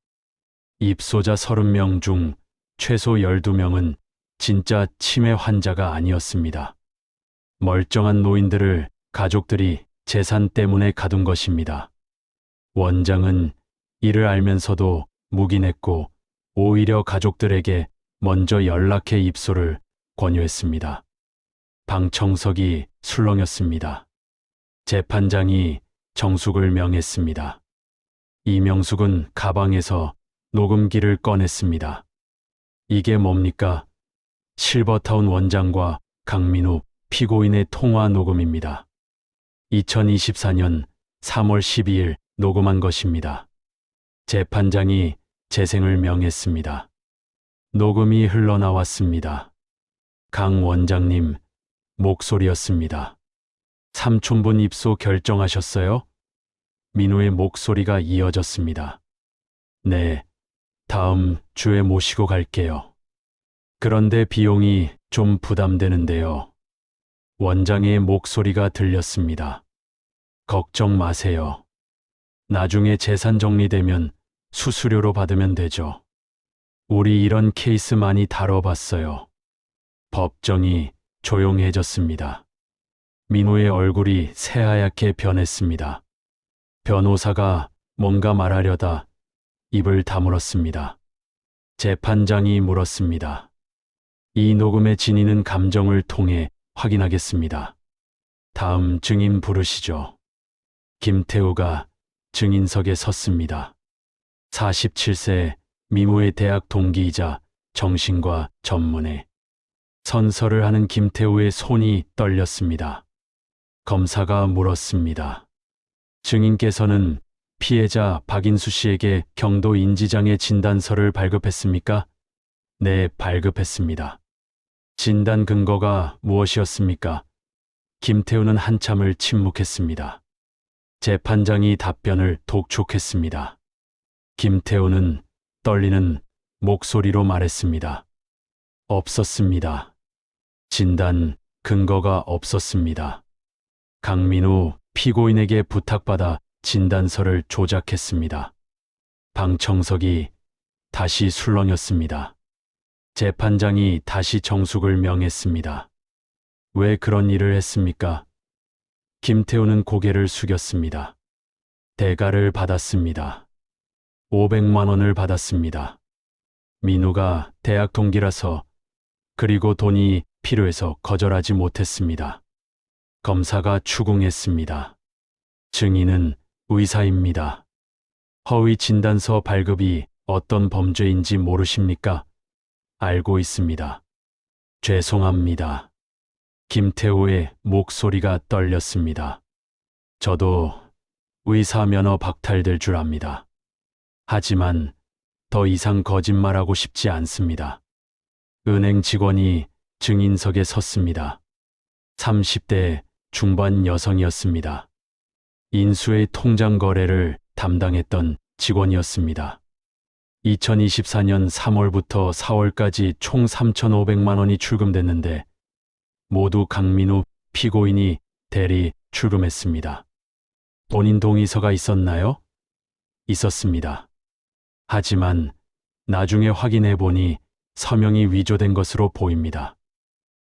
입소자 30명 중 최소 12명은 진짜 치매 환자가 아니었습니다. 멀쩡한 노인들을 가족들이 재산 때문에 가둔 것입니다. 원장은 이를 알면서도 묵인했고 오히려 가족들에게 먼저 연락해 입소를 권유했습니다. 방청석이 술렁였습니다. 재판장이 정숙을 명했습니다. 이명숙은 가방에서 녹음기를 꺼냈습니다. 이게 뭡니까? 실버타운 원장과 강민우 피고인의 통화 녹음입니다. 2024년 3월 12일 녹음한 것입니다. 재판장이 재생을 명했습니다. 녹음이 흘러나왔습니다. 강 원장님 목소리였습니다. 삼촌분 입소 결정하셨어요? 민우의 목소리가 이어졌습니다. 네, 다음 주에 모시고 갈게요. 그런데 비용이 좀 부담되는데요. 원장의 목소리가 들렸습니다. 걱정 마세요. 나중에 재산 정리되면 수수료로 받으면 되죠. 우리 이런 케이스 많이 다뤄봤어요. 법정이 조용해졌습니다. 민호의 얼굴이 새하얗게 변했습니다. 변호사가 뭔가 말하려다 입을 다물었습니다. 재판장이 물었습니다. 이 녹음의 진위는 감정을 통해 확인하겠습니다. 다음 증인 부르시죠. 김태우가 증인석에 섰습니다. 47세 미모의 대학 동기이자 정신과 전문의 선서를 하는 김태우의 손이 떨렸습니다. 검사가 물었습니다. 증인께서는 피해자 박인수 씨에게 경도 인지장애 진단서를 발급했습니까? 네, 발급했습니다. 진단 근거가 무엇이었습니까? 김태우는 한참을 침묵했습니다. 재판장이 답변을 독촉했습니다. 김태우는 떨리는 목소리로 말했습니다. 없었습니다. 진단 근거가 없었습니다. 강민우 피고인에게 부탁받아 진단서를 조작했습니다. 방청석이 다시 술렁였습니다. 재판장이 다시 정숙을 명했습니다. 왜 그런 일을 했습니까? 김태우는 고개를 숙였습니다. 대가를 받았습니다. 500만 원을 받았습니다. 민우가 대학 동기라서 그리고 돈이 필요해서 거절하지 못했습니다. 검사가 추궁했습니다. 증인은 의사입니다. 허위 진단서 발급이 어떤 범죄인지 모르십니까? 알고 있습니다. 죄송합니다. 김태우의 목소리가 떨렸습니다. 저도 의사 면허 박탈될 줄 압니다. 하지만 더 이상 거짓말하고 싶지 않습니다. 은행 직원이 증인석에 섰습니다. 30대 중반 여성이었습니다. 인수의 통장 거래를 담당했던 직원이었습니다. 2024년 3월부터 4월까지 총 3,500만 원이 출금됐는데 모두 강민우 피고인이 대리 출금했습니다. 본인 동의서가 있었나요? 있었습니다. 하지만 나중에 확인해 보니 서명이 위조된 것으로 보입니다.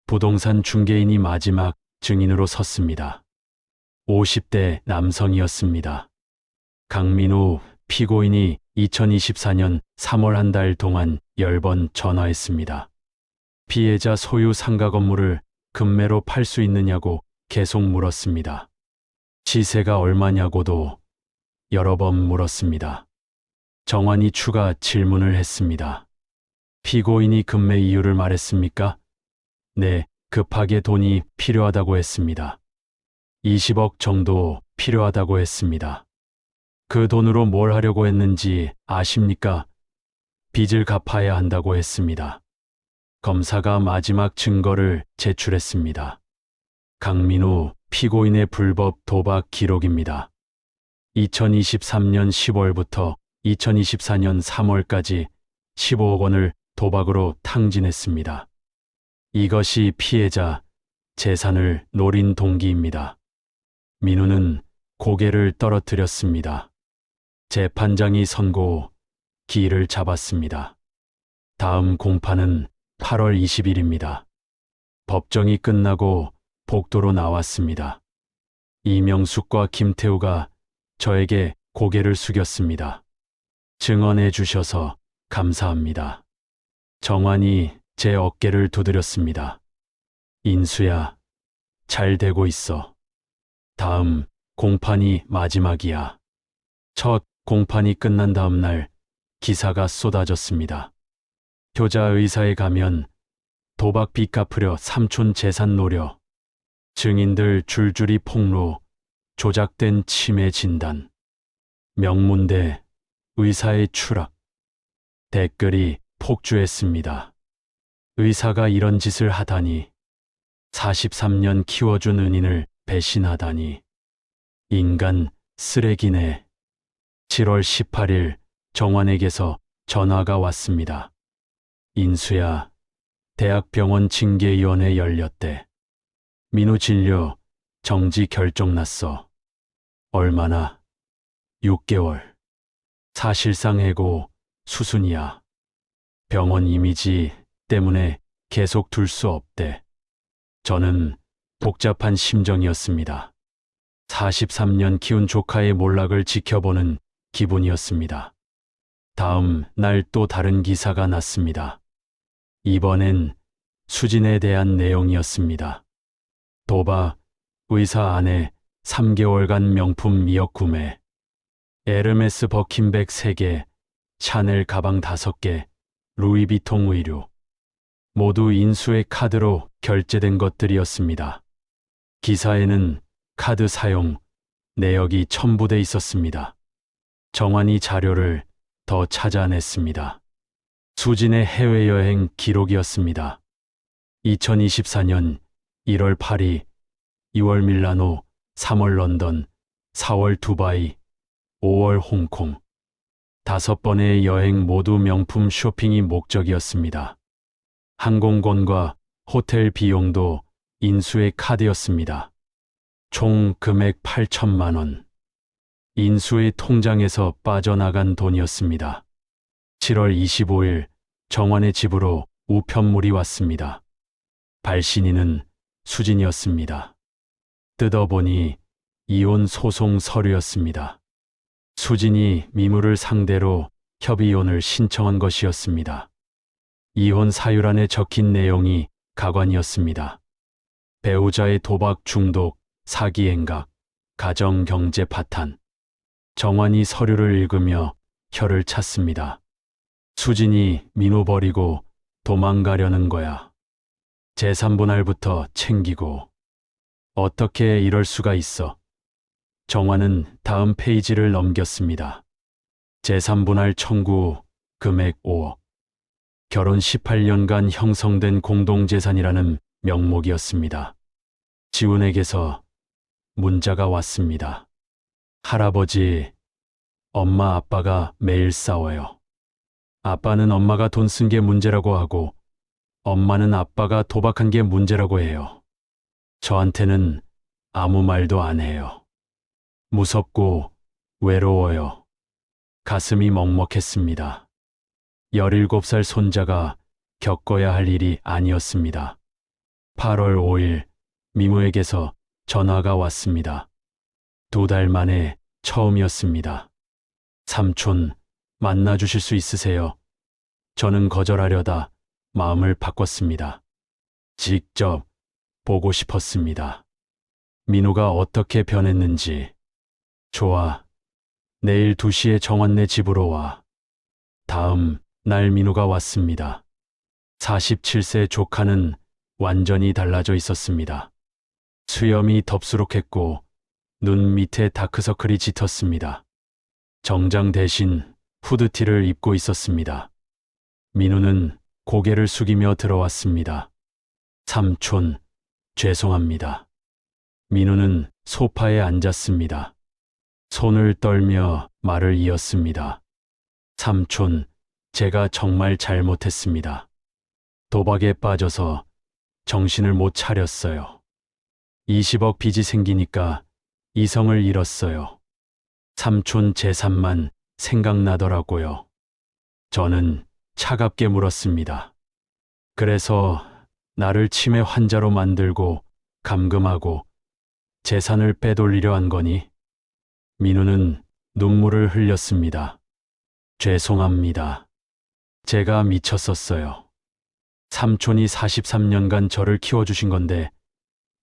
부동산 중개인이 마지막 증인으로 섰습니다. 50대 남성이었습니다. 강민우 피고인이 2024년 3월 한 달 동안 10번 전화했습니다. 피해자 소유 상가 건물을 금매로 팔 수 있느냐고 계속 물었습니다. 시세가 얼마냐고도 여러 번 물었습니다. 정환이 추가 질문을 했습니다. 피고인이 금매 이유를 말했습니까? 네, 급하게 돈이 필요하다고 했습니다. 20억 정도 필요하다고 했습니다. 그 돈으로 뭘 하려고 했는지 아십니까? 빚을 갚아야 한다고 했습니다. 검사가 마지막 증거를 제출했습니다. 강민우 피고인의 불법 도박 기록입니다. 2023년 10월부터 2024년 3월까지 15억 원을 도박으로 탕진했습니다. 이것이 피해자 재산을 노린 동기입니다. 민우는 고개를 떨어뜨렸습니다. 재판장이 선고 후 기일을 잡았습니다. 다음 공판은 8월 20일입니다. 법정이 끝나고 복도로 나왔습니다. 이명숙과 김태우가 저에게 고개를 숙였습니다. 증언해 주셔서 감사합니다. 정환이 제 어깨를 두드렸습니다. 인수야, 잘 되고 있어. 다음 공판이 마지막이야. 첫 공판이 끝난 다음 날 기사가 쏟아졌습니다. 효자 의사에 가면 도박 빚 갚으려 삼촌 재산 노려. 증인들 줄줄이 폭로, 조작된 치매 진단. 명문대 의사의 추락. 댓글이 폭주했습니다. 의사가 이런 짓을 하다니. 43년 키워준 은인을 배신하다니. 인간 쓰레기네. 7월 18일 정환에게서 전화가 왔습니다. 인수야, 대학병원 징계위원회 열렸대. 민우 진료 정지 결정 났어. 얼마나? 6개월. 사실상 해고 수순이야. 병원 이미지 때문에 계속 둘 수 없대. 저는 복잡한 심정이었습니다. 43년 키운 조카의 몰락을 지켜보는 기분이었습니다. 다음 날 또 다른 기사가 났습니다. 이번엔 수진에 대한 내용이었습니다. 도박, 의사 아내 3개월간 명품 미역 구매, 에르메스 버킨백 3개, 샤넬 가방 5개, 루이비통 의류. 모두 인수의 카드로 결제된 것들이었습니다. 기사에는 카드 사용 내역이 첨부돼 있었습니다. 정환이 자료를 더 찾아냈습니다. 수진의 해외여행 기록이었습니다. 2024년 1월 파리, 2월 밀라노, 3월 런던, 4월 두바이, 5월 홍콩. 5번의 여행 모두 명품 쇼핑이 목적이었습니다. 항공권과 호텔 비용도 인수의 카드였습니다. 총 금액 8천만 원. 인수의 통장에서 빠져나간 돈이었습니다. 7월 25일 정환의 집으로 우편물이 왔습니다. 발신인은 수진이었습니다. 뜯어보니 이혼 소송 서류였습니다. 수진이 미무를 상대로 협의혼을 신청한 것이었습니다. 이혼 사유란에 적힌 내용이 가관이었습니다. 배우자의 도박 중독, 사기 행각, 가정 경제 파탄. 정환이 서류를 읽으며 혀를 찼습니다. 수진이 민우 버리고 도망가려는 거야. 재산분할부터 챙기고. 어떻게 이럴 수가 있어? 정환은 다음 페이지를 넘겼습니다. 재산분할 청구 금액 5억. 결혼 18년간 형성된 공동재산이라는 명목이었습니다. 지훈에게서 문자가 왔습니다. 할아버지, 엄마 아빠가 매일 싸워요. 아빠는 엄마가 돈 쓴 게 문제라고 하고 엄마는 아빠가 도박한 게 문제라고 해요. 저한테는 아무 말도 안 해요. 무섭고 외로워요. 가슴이 먹먹했습니다. 17살 손자가 겪어야 할 일이 아니었습니다. 8월 5일 미무에게서 전화가 왔습니다. 2달 만에 처음이었습니다. 삼촌, 만나주실 수 있으세요? 저는 거절하려다 마음을 바꿨습니다. 직접 보고 싶었습니다. 민우가 어떻게 변했는지. 좋아. 내일 2시에 정환네 집으로 와. 다음 날 민우가 왔습니다. 47세 조카는 완전히 달라져 있었습니다. 수염이 덥수룩했고 눈 밑에 다크서클이 짙었습니다. 정장 대신 후드티를 입고 있었습니다. 민우는 고개를 숙이며 들어왔습니다. 삼촌, 죄송합니다. 민우는 소파에 앉았습니다. 손을 떨며 말을 이었습니다. 삼촌, 제가 정말 잘못했습니다. 도박에 빠져서 정신을 못 차렸어요. 20억 빚이 생기니까 이성을 잃었어요. 삼촌 재산만 생각나더라고요. 저는 차갑게 물었습니다. 그래서 나를 치매 환자로 만들고 감금하고 재산을 빼돌리려 한 거니? 민우는 눈물을 흘렸습니다. 죄송합니다. 제가 미쳤었어요. 삼촌이 43년간 저를 키워주신 건데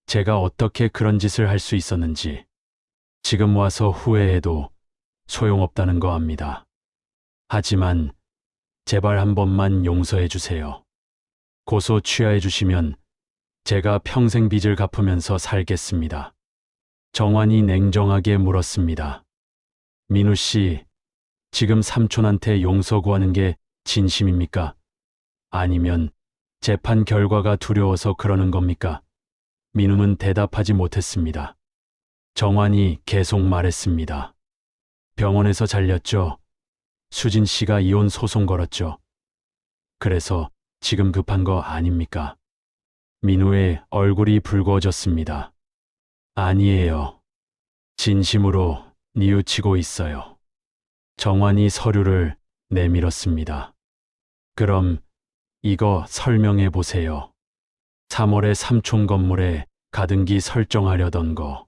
제가 어떻게 그런 짓을 할 수 있었는지 지금 와서 후회해도 소용없다는 거 압니다. 하지만 제발 한 번만 용서해 주세요. 고소 취하해 주시면 제가 평생 빚을 갚으면서 살겠습니다. 정환이 냉정하게 물었습니다. 민우 씨, 지금 삼촌한테 용서 구하는 게 진심입니까? 아니면 재판 결과가 두려워서 그러는 겁니까? 민우는 대답하지 못했습니다. 정환이 계속 말했습니다. 병원에서 잘렸죠. 수진 씨가 이혼 소송 걸었죠. 그래서 지금 급한 거 아닙니까? 민우의 얼굴이 붉어졌습니다. 아니에요. 진심으로 뉘우치고 있어요. 정환이 서류를 내밀었습니다. 그럼 이거 설명해 보세요. 3월에 삼촌 건물에 가등기 설정하려던 거,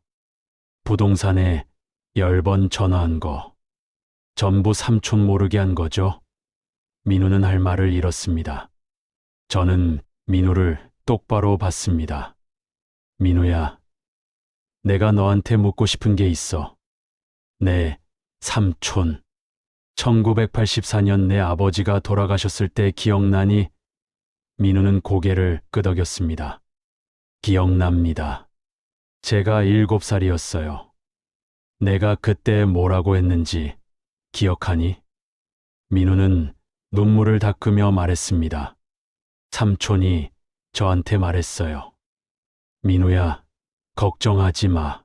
부동산에 10번 전화한 거, 전부 삼촌 모르게 한 거죠? 민우는 할 말을 잃었습니다. 저는 민우를 똑바로 봤습니다. 민우야, 내가 너한테 묻고 싶은 게 있어. 네, 삼촌. 1984년 내 아버지가 돌아가셨을 때 기억나니? 민우는 고개를 끄덕였습니다. 기억납니다. 제가 7살이었어요. 내가 그때 뭐라고 했는지 기억하니? 민우는 눈물을 닦으며 말했습니다. 삼촌이 저한테 말했어요. 민우야, 걱정하지 마.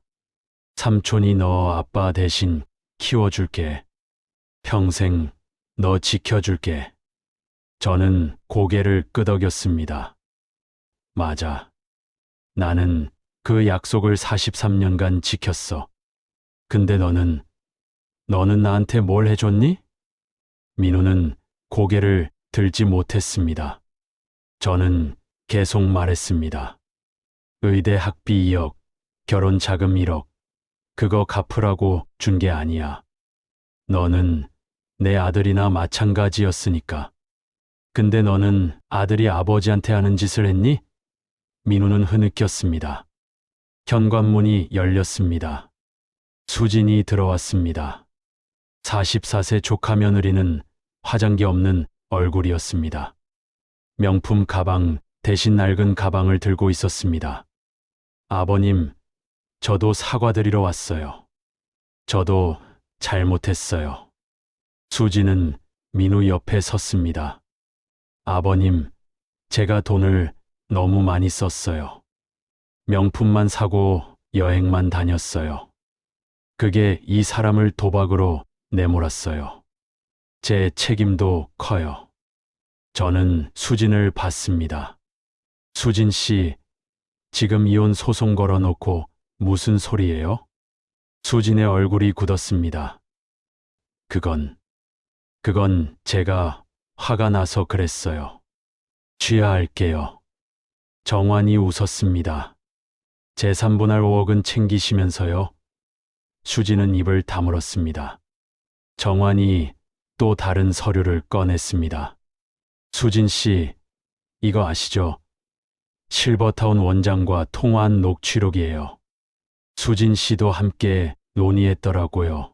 삼촌이 너 아빠 대신 키워줄게. 평생 너 지켜줄게. 저는 고개를 끄덕였습니다. 맞아. 나는 그 약속을 43년간 지켰어. 근데 너는 나한테 뭘 해줬니? 민우는 고개를 들지 못했습니다. 저는 계속 말했습니다. 의대 학비 2억, 결혼 자금 1억, 그거 갚으라고 준 게 아니야. 너는 내 아들이나 마찬가지였으니까. 근데 너는 아들이 아버지한테 하는 짓을 했니? 민우는 흐느꼈습니다. 현관문이 열렸습니다. 수진이 들어왔습니다. 44세 조카 며느리는 화장기 없는 얼굴이었습니다. 명품 가방 대신 낡은 가방을 들고 있었습니다. 아버님, 저도 사과드리러 왔어요. 저도 잘못했어요. 수지는 민우 옆에 섰습니다. 아버님, 제가 돈을 너무 많이 썼어요. 명품만 사고 여행만 다녔어요. 그게 이 사람을 도박으로 내몰았어요. 제 책임도 커요. 저는 수진을 봤습니다. 수진 씨, 지금 이혼 소송 걸어놓고 무슨 소리예요? 수진의 얼굴이 굳었습니다. 그건 제가 화가 나서 그랬어요. 취하할게요. 정환이 웃었습니다. 재산분할 5억은 챙기시면서요. 수진은 입을 다물었습니다. 정환이 또 다른 서류를 꺼냈습니다. 수진 씨, 이거 아시죠? 실버타운 원장과 통화한 녹취록이에요. 수진 씨도 함께 논의했더라고요.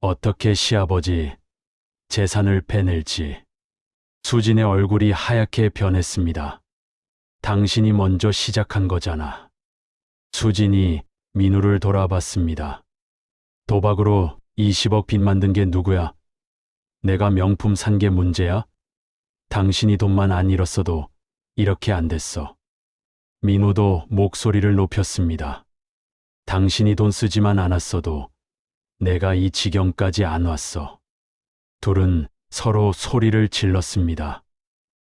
어떻게 시아버지 재산을 빼낼지. 수진의 얼굴이 하얗게 변했습니다. 당신이 먼저 시작한 거잖아. 수진이 민우를 돌아봤습니다. 도박으로 20억 빚 만든 게 누구야? 내가 명품 산 게 문제야? 당신이 돈만 안 잃었어도 이렇게 안 됐어. 민우도 목소리를 높였습니다. 당신이 돈 쓰지만 않았어도 내가 이 지경까지 안 왔어. 둘은 서로 소리를 질렀습니다.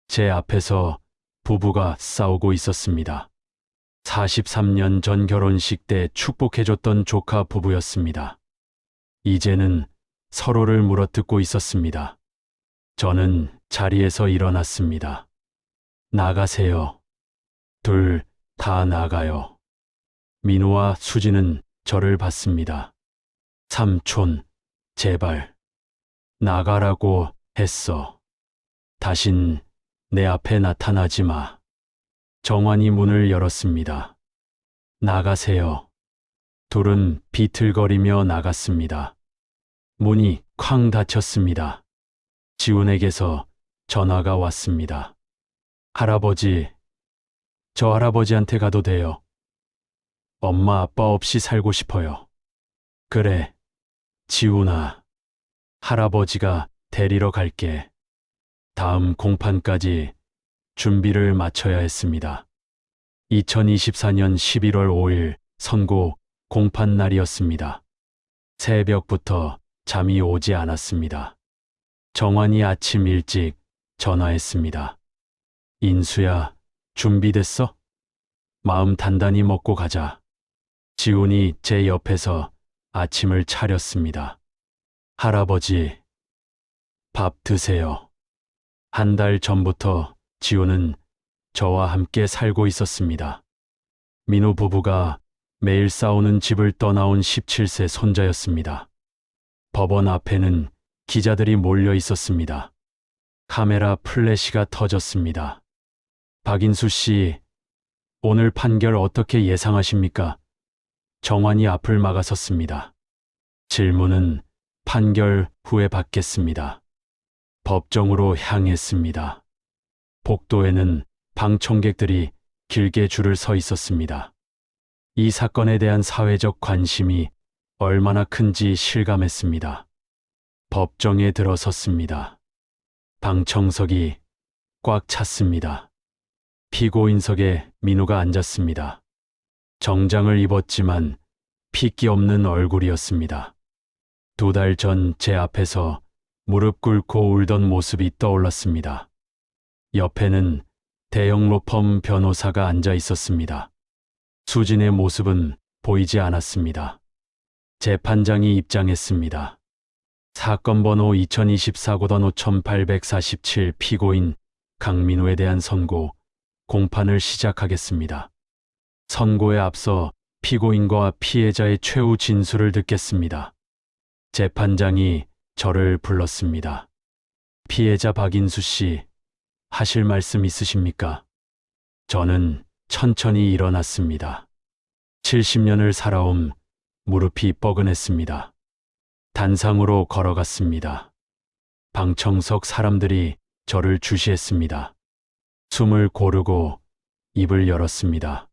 제 앞에서 부부가 싸우고 있었습니다. 43년 전 결혼식 때 축복해줬던 조카 부부였습니다. 이제는 서로를 물어뜯고 있었습니다. 저는 자리에서 일어났습니다. 나가세요. 둘 다 나가요. 민우와 수지는 저를 봤습니다. 삼촌, 제발. 나가라고 했어. 다신 내 앞에 나타나지 마. 정환이 문을 열었습니다. 나가세요. 둘은 비틀거리며 나갔습니다. 문이 쾅 닫혔습니다. 지훈에게서 전화가 왔습니다. 할아버지, 저 할아버지한테 가도 돼요. 엄마 아빠 없이 살고 싶어요. 그래, 지훈아. 할아버지가 데리러 갈게. 다음 공판까지 준비를 마쳐야 했습니다. 2024년 11월 5일 선고 공판 날이었습니다. 새벽부터 잠이 오지 않았습니다. 정환이 아침 일찍 전화했습니다. 인수야, 준비됐어? 마음 단단히 먹고 가자. 지훈이 제 옆에서 아침을 차렸습니다. 할아버지, 밥 드세요. 한 달 전부터 지훈은 저와 함께 살고 있었습니다. 민호 부부가 매일 싸우는 집을 떠나온 17세 손자였습니다. 법원 앞에는 기자들이 몰려 있었습니다. 카메라 플래시가 터졌습니다. 박인수 씨, 오늘 판결 어떻게 예상하십니까? 정환이 앞을 막아섰습니다. 질문은 판결 후에 받겠습니다. 법정으로 향했습니다. 복도에는 방청객들이 길게 줄을 서 있었습니다. 이 사건에 대한 사회적 관심이 얼마나 큰지 실감했습니다. 법정에 들어섰습니다. 방청석이 꽉 찼습니다. 피고인석에 민우가 앉았습니다. 정장을 입었지만 핏기 없는 얼굴이었습니다. 2달 전 제 앞에서 무릎 꿇고 울던 모습이 떠올랐습니다. 옆에는 대형 로펌 변호사가 앉아 있었습니다. 수진의 모습은 보이지 않았습니다. 재판장이 입장했습니다. 사건 번호 2024고던 5847 피고인 강민우에 대한 선고, 공판을 시작하겠습니다. 선고에 앞서 피고인과 피해자의 최후 진술을 듣겠습니다. 재판장이 저를 불렀습니다. 피해자 박인수 씨, 하실 말씀 있으십니까? 저는 천천히 일어났습니다. 70년을 살아온 무릎이 뻐근했습니다. 단상으로 걸어갔습니다. 방청석 사람들이 저를 주시했습니다. 숨을 고르고 입을 열었습니다.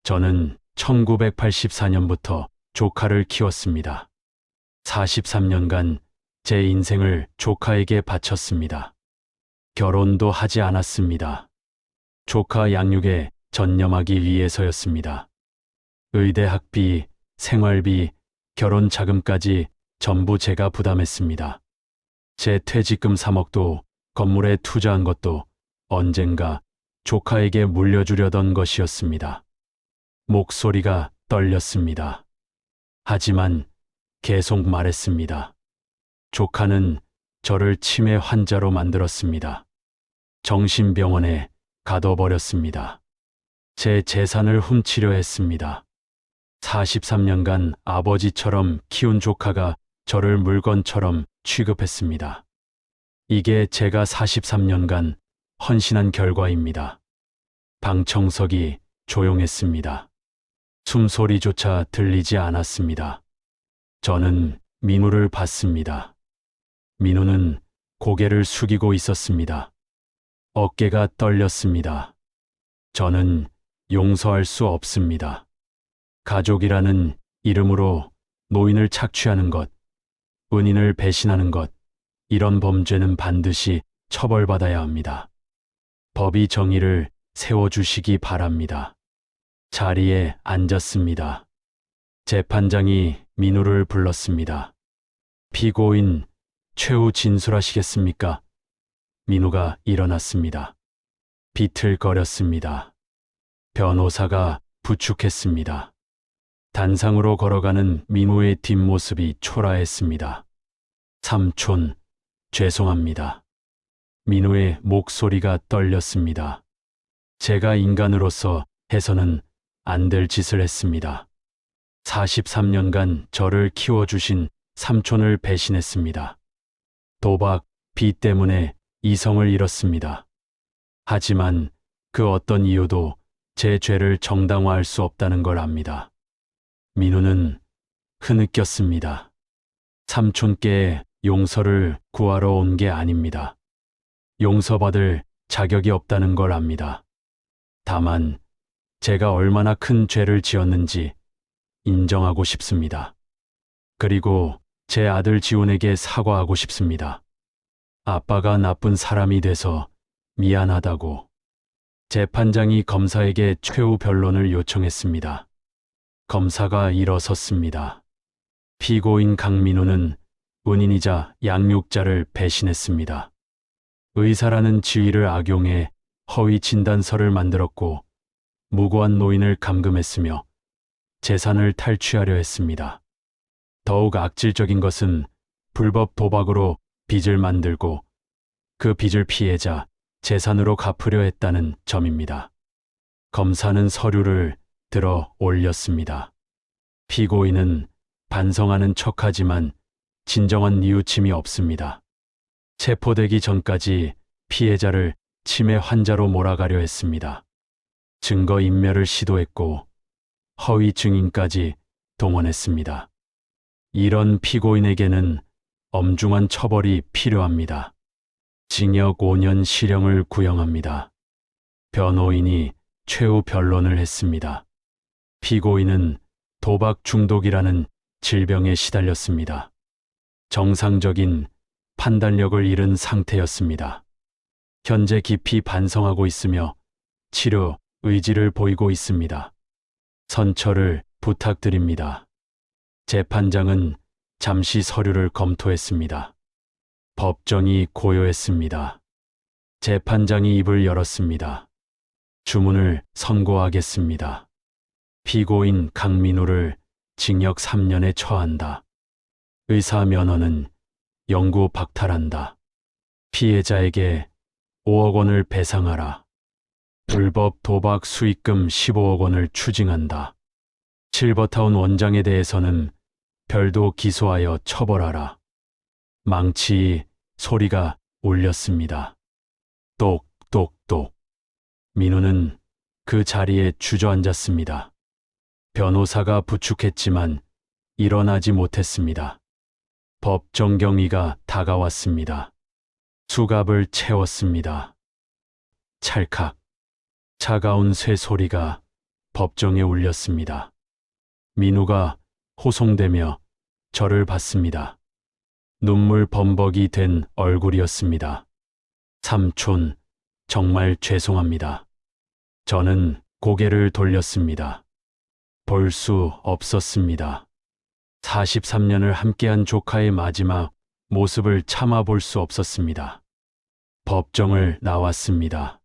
저는 1984년부터 조카를 키웠습니다. 43년간 제 인생을 조카에게 바쳤습니다. 결혼도 하지 않았습니다. 조카 양육에 전념하기 위해서였습니다. 의대 학비, 생활비, 결혼 자금까지 전부 제가 부담했습니다. 제 퇴직금 3억도 건물에 투자한 것도 언젠가 조카에게 물려주려던 것이었습니다. 목소리가 떨렸습니다. 하지만 계속 말했습니다. 조카는 저를 치매 환자로 만들었습니다. 정신병원에 가둬버렸습니다. 제 재산을 훔치려 했습니다. 43년간 아버지처럼 키운 조카가 저를 물건처럼 취급했습니다. 이게 제가 43년간 헌신한 결과입니다. 방청석이 조용했습니다. 숨소리조차 들리지 않았습니다. 저는 민우를 봤습니다. 민우는 고개를 숙이고 있었습니다. 어깨가 떨렸습니다. 저는 용서할 수 없습니다. 가족이라는 이름으로 노인을 착취하는 것, 은인을 배신하는 것, 이런 범죄는 반드시 처벌받아야 합니다. 법이 정의를 세워주시기 바랍니다. 자리에 앉았습니다. 재판장이 민우를 불렀습니다. 피고인 최후 진술하시겠습니까? 민우가 일어났습니다. 비틀거렸습니다. 변호사가 부축했습니다. 단상으로 걸어가는 민우의 뒷모습이 초라했습니다. 삼촌, 죄송합니다. 민우의 목소리가 떨렸습니다. 제가 인간으로서 해서는 안 될 짓을 했습니다. 43년간 저를 키워주신 삼촌을 배신했습니다. 도박, 빚 때문에 이성을 잃었습니다. 하지만 그 어떤 이유도 제 죄를 정당화할 수 없다는 걸 압니다. 민우는 흐느꼈습니다. 삼촌께 용서를 구하러 온 게 아닙니다. 용서받을 자격이 없다는 걸 압니다. 다만 제가 얼마나 큰 죄를 지었는지 인정하고 싶습니다. 그리고 제 아들 지훈에게 사과하고 싶습니다. 아빠가 나쁜 사람이 돼서 미안하다고. 재판장이 검사에게 최후 변론을 요청했습니다. 검사가 일어섰습니다. 피고인 강민우는 은인이자 양육자를 무고한 노인을 감금했으며 재산을 탈취하려 했습니다. 더욱 악질적인 것은 불법 도박으로 빚을 만들고 그 빚을 피해자 재산으로 갚으려 했다는 점입니다. 검사는 서류를 들어 올렸습니다. 피고인은 반성하는 척하지만 진정한 뉘우침이 없습니다. 체포되기 전까지 피해자를 치매 환자로 몰아가려 했습니다. 증거인멸을 시도했고 허위 증인까지 동원했습니다. 이런 피고인에게는 엄중한 처벌이 필요합니다. 징역 5년 실형을 구형합니다. 변호인이 최후 변론을 했습니다. 피고인은 도박 중독이라는 질병에 시달렸습니다. 정상적인 판단력을 잃은 상태였습니다. 현재 깊이 반성하고 있으며 치료 의지를 보이고 있습니다. 선처를 부탁드립니다. 재판장은 잠시 서류를 검토했습니다. 법정이 고요했습니다. 재판장이 입을 열었습니다. 주문을 선고하겠습니다. 피고인 강민우를 징역 3년에 처한다. 의사 면허는 영구 박탈한다. 피해자에게 5억 원을 배상하라. 불법 도박 수익금 15억 원을 추징한다. 실버타운 원장에 대해서는 별도 기소하여 처벌하라. 망치 소리가 울렸습니다. 똑똑똑. 민우는 그 자리에 주저앉았습니다. 변호사가 부축했지만 일어나지 못했습니다. 법정 경위가 다가왔습니다. 수갑을 채웠습니다. 찰칵. 차가운 쇠 소리가 법정에 울렸습니다. 민우가 호송되며 저를 봤습니다. 눈물 범벅이 된 얼굴이었습니다. 삼촌, 정말 죄송합니다. 저는 고개를 돌렸습니다. 볼 수 없었습니다. 43년을 함께한 조카의 마지막 모습을 참아볼 수 없었습니다. 법정을 나왔습니다.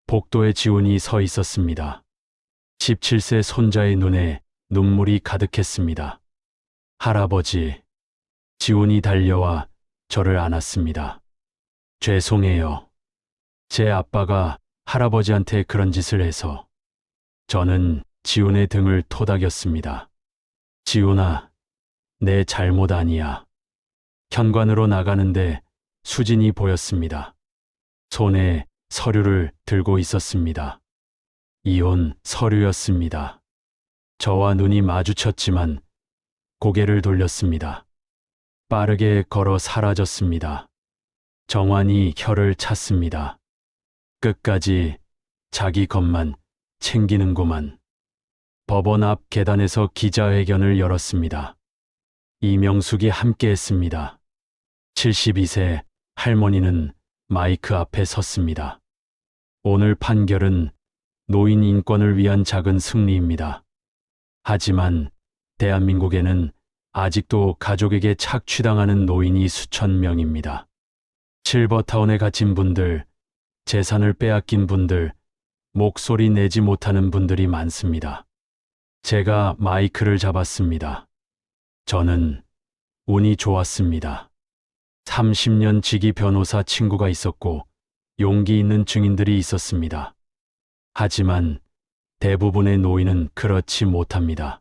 복도에 지훈이 서 있었습니다. 17세 손자의 눈에 눈물이 가득했습니다. 할아버지, 지훈이 달려와 저를 안았습니다. 죄송해요. 제 아빠가 할아버지한테 그런 짓을 해서. 저는 지훈의 등을 토닥였습니다. 지훈아, 내 잘못 아니야. 현관으로 나가는데 수진이 보였습니다. 손에 서류를 들고 있었습니다. 이혼 서류였습니다. 저와 눈이 마주쳤지만 고개를 돌렸습니다. 빠르게 걸어 사라졌습니다. 정환이 혀를 찼습니다. 끝까지 자기 것만 챙기는구만. 법원 앞 계단에서 기자회견을 열었습니다. 이명숙이 함께했습니다. 72세 할머니는 마이크 앞에 섰습니다. 오늘 판결은 노인 인권을 위한 작은 승리입니다. 하지만 대한민국에는 아직도 가족에게 착취당하는 노인이 수천 명입니다. 실버타운에 갇힌 분들, 재산을 빼앗긴 분들, 목소리 내지 못하는 분들이 많습니다. 제가 마이크를 잡았습니다. 저는 운이 좋았습니다. 30년 지기 변호사 친구가 있었고 용기 있는 증인들이 있었습니다. 하지만 대부분의 노인은 그렇지 못합니다.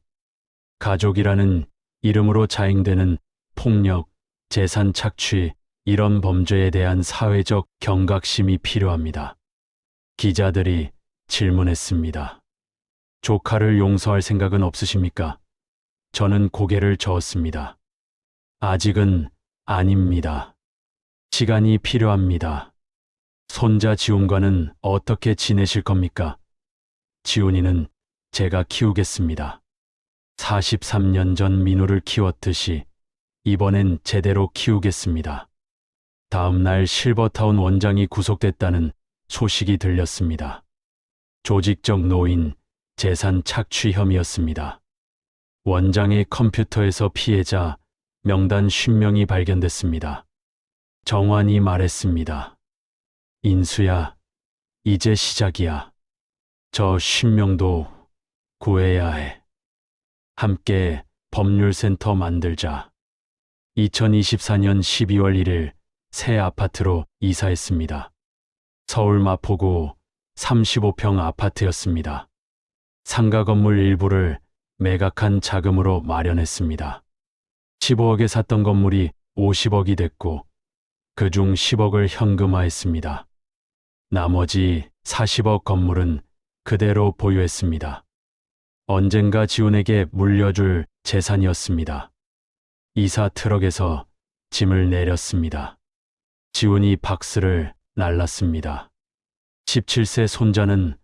가족이라는 이름으로 자행되는 폭력, 재산 착취, 이런 범죄에 대한 사회적 경각심이 필요합니다. 기자들이 질문했습니다. 조카를 용서할 생각은 없으십니까? 저는 고개를 저었습니다. 아직은 아닙니다. 시간이 필요합니다. 손자 지훈과는 어떻게 지내실 겁니까? 지훈이는 제가 키우겠습니다. 43년 전 민우를 키웠듯이 이번엔 제대로 키우겠습니다. 다음 날 실버타운 원장이 구속됐다는 소식이 들렸습니다. 조직적 노인, 재산 착취 혐의였습니다. 원장의 컴퓨터에서 피해자 명단 50명이 발견됐습니다. 정환이 말했습니다. 인수야, 이제 시작이야. 저 신명도 구해야 해. 함께 법률센터 만들자. 2024년 12월 1일 새 아파트로 이사했습니다. 서울 마포구 35평 아파트였습니다. 상가 건물 일부를 매각한 자금으로 마련했습니다. 15억에 샀던 건물이 50억이 됐고 그중 10억을 현금화했습니다. 나머지 40억 건물은 그대로 보유했습니다. 언젠가 지훈에게 물려줄 재산이었습니다. 이사 트럭에서 짐을 내렸습니다. 지훈이 박스를 날랐습니다. 17세 손자는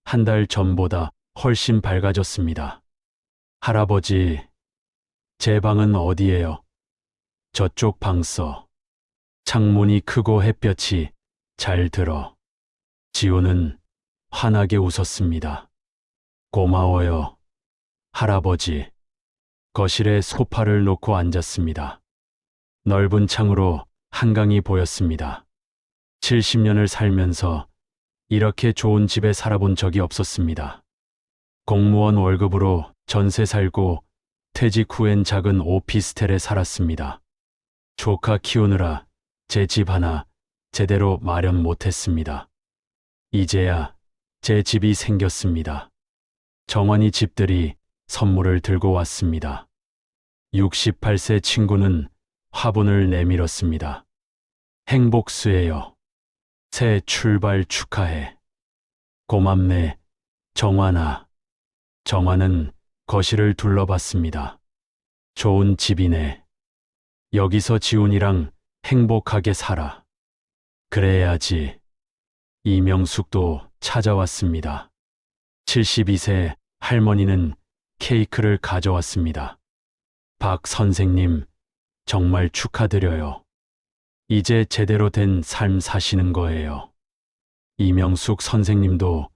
한 달 전보다 훨씬 밝아졌습니다. 할아버지, 제 방은 어디예요? 저쪽 방 써. 창문이 크고 햇볕이 잘 들어. 지훈은 환하게 웃었습니다. 고마워요, 할아버지. 거실에 소파를 놓고 앉았습니다. 넓은 창으로 한강이 보였습니다. 70년을 살면서 이렇게 좋은 집에 살아본 적이 없었습니다. 공무원 월급으로 전세 살고 퇴직 후엔 작은 오피스텔에 살았습니다. 조카 키우느라 제 집 하나 제대로 마련 못했습니다. 이제야 제 집이 생겼습니다. 정환이 집들이 선물을 들고 왔습니다. 68세 친구는 화분을 내밀었습니다. 행복수예요. 새 출발 축하해. 고맙네, 정환아. 정환은 거실을 둘러봤습니다. 좋은 집이네. 여기서 지훈이랑 행복하게 살아. 그래야지. 이명숙도 찾아왔습니다. 72세 할머니는 케이크를 가져왔습니다. 박 선생님, 정말 축하드려요. 이제 제대로 된 삶 사시는 거예요. 이명숙 선생님도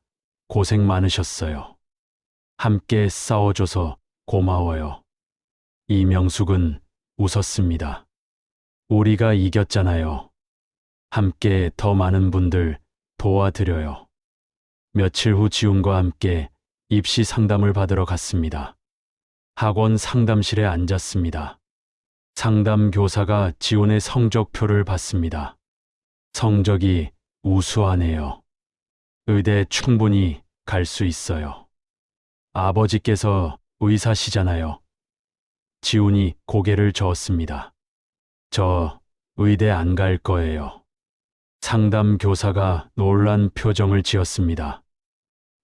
고생 많으셨어요. 함께 싸워줘서 고마워요. 이명숙은 웃었습니다. 우리가 이겼잖아요. 함께 더 많은 분들 도와드려요. 며칠 후 지훈과 함께 입시 상담을 받으러 갔습니다. 학원 상담실에 앉았습니다. 상담 교사가 지훈의 성적표를 봤습니다. 성적이 우수하네요. 의대 충분히 갈 수 있어요. 아버지께서 의사시잖아요. 지훈이 고개를 저었습니다. 저 의대 안 갈 거예요. 상담 교사가 놀란 표정을 지었습니다.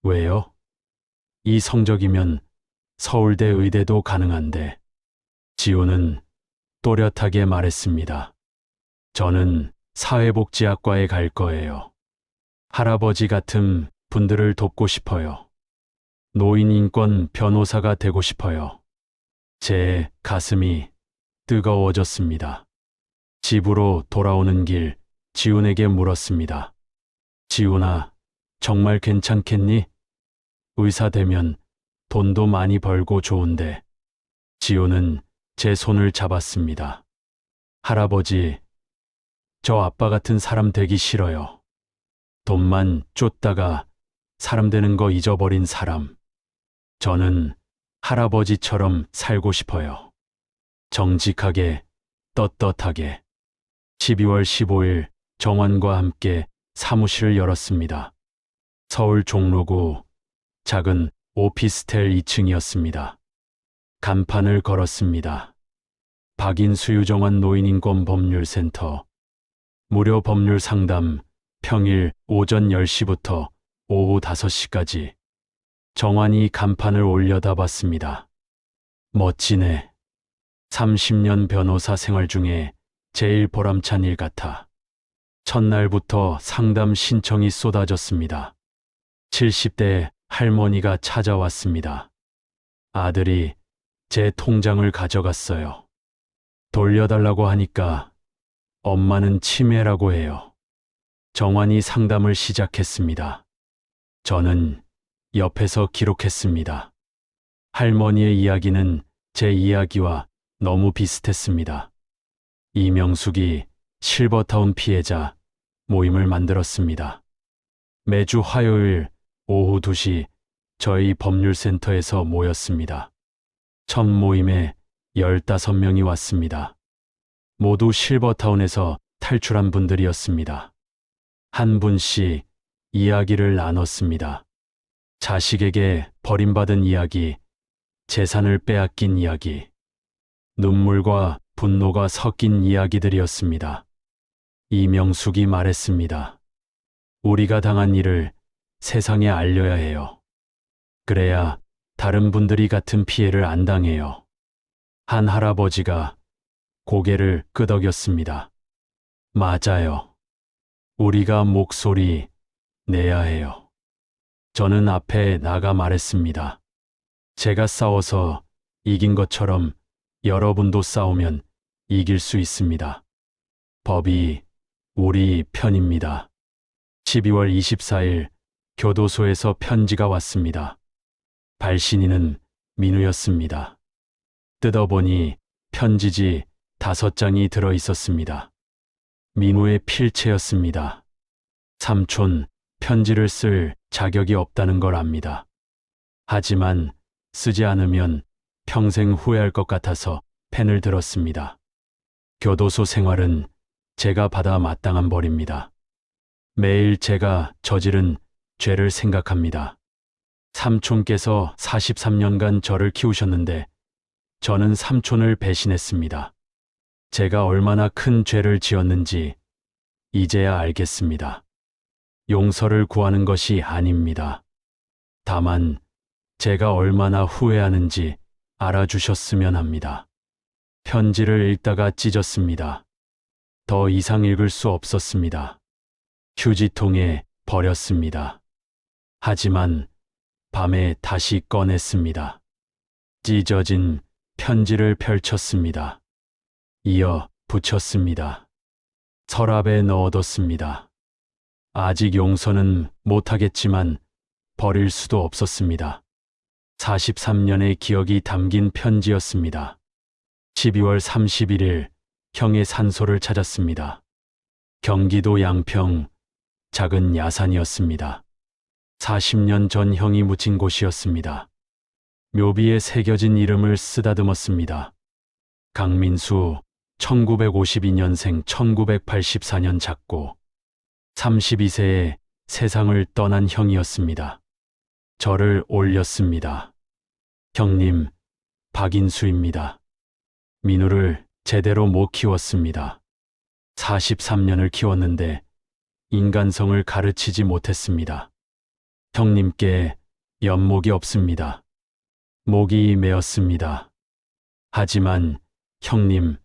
왜요? 이 성적이면 서울대 의대도 가능한데. 지훈은 또렷하게 말했습니다. 저는 사회복지학과에 갈 거예요. 할아버지 같은 분들을 돕고 싶어요. 노인인권 변호사가 되고 싶어요. 제 가슴이 뜨거워졌습니다. 집으로 돌아오는 길 지훈에게 물었습니다. 지훈아, 정말 괜찮겠니? 의사 되면 돈도 많이 벌고 좋은데. 지훈은 제 손을 잡았습니다. 할아버지, 저 아빠 같은 사람 되기 싫어요. 돈만 쫓다가 사람 되는 거 잊어버린 사람. 저는 할아버지처럼 살고 싶어요. 정직하게, 떳떳하게. 12월 15일 정환과 함께 사무실을 열었습니다. 서울 종로구 작은 오피스텔 2층이었습니다. 간판을 걸었습니다. 박인수 유정환 노인인권 법률센터. 무료 법률 상담 평일 오전 10시부터 오후 5시까지. 정환이 간판을 올려다 봤습니다. 멋지네. 30년 변호사 생활 중에 제일 보람찬 일 같아. 첫날부터 상담 신청이 쏟아졌습니다. 70대 할머니가 찾아왔습니다. 아들이 제 통장을 가져갔어요. 돌려달라고 하니까 엄마는 치매라고 해요. 정환이 상담을 시작했습니다. 저는 옆에서 기록했습니다. 할머니의 이야기는 제 이야기와 너무 비슷했습니다. 이명숙이 실버타운 피해자 모임을 만들었습니다. 매주 화요일 오후 2시 저희 법률센터에서 모였습니다. 첫 모임에 15명이 왔습니다. 모두 실버타운에서 탈출한 분들이었습니다. 한 분씩 이야기를 나눴습니다. 자식에게 버림받은 이야기, 재산을 빼앗긴 이야기, 눈물과 분노가 섞인 이야기들이었습니다. 이명숙이 말했습니다. 우리가 당한 일을 세상에 알려야 해요. 그래야 다른 분들이 같은 피해를 안 당해요. 한 할아버지가 고개를 끄덕였습니다. 맞아요. 우리가 목소리 내야 해요. 저는 앞에 나가 말했습니다. 제가 싸워서 이긴 것처럼 여러분도 싸우면 이길 수 있습니다. 법이 우리 편입니다. 12월 24일 교도소에서 편지가 왔습니다. 발신인은 민우였습니다. 뜯어보니 편지지 5장이 들어 있었습니다. 민우의 필체였습니다. 삼촌, 편지를 쓸 자격이 없다는 걸 압니다. 하지만 쓰지 않으면 평생 후회할 것 같아서 펜을 들었습니다. 교도소 생활은 제가 받아 마땅한 벌입니다. 매일 제가 저지른 죄를 생각합니다. 삼촌께서 43년간 저를 키우셨는데 저는 삼촌을 배신했습니다. 제가 얼마나 큰 죄를 지었는지 이제야 알겠습니다. 용서를 구하는 것이 아닙니다. 다만 제가 얼마나 후회하는지 알아주셨으면 합니다. 편지를 읽다가 찢었습니다. 더 이상 읽을 수 없었습니다. 휴지통에 버렸습니다. 하지만 밤에 다시 꺼냈습니다. 찢어진 편지를 펼쳤습니다. 이어 붙였습니다. 서랍에 넣어뒀습니다. 아직 용서는 못하겠지만 버릴 수도 없었습니다. 43년의 기억이 담긴 편지였습니다. 12월 31일 형의 산소를 찾았습니다. 경기도 양평 작은 야산이었습니다. 40년 전 형이 묻힌 곳이었습니다. 묘비에 새겨진 이름을 쓰다듬었습니다. 강민수 1952년생 1984년 작고 32세에 세상을 떠난 형이었습니다. 저를 올렸습니다. 형님, 박인수입니다. 민우를 제대로 못 키웠습니다. 43년을 키웠는데 인간성을 가르치지 못했습니다. 형님께 연목이 없습니다. 목이 메었습니다. 하지만 형님,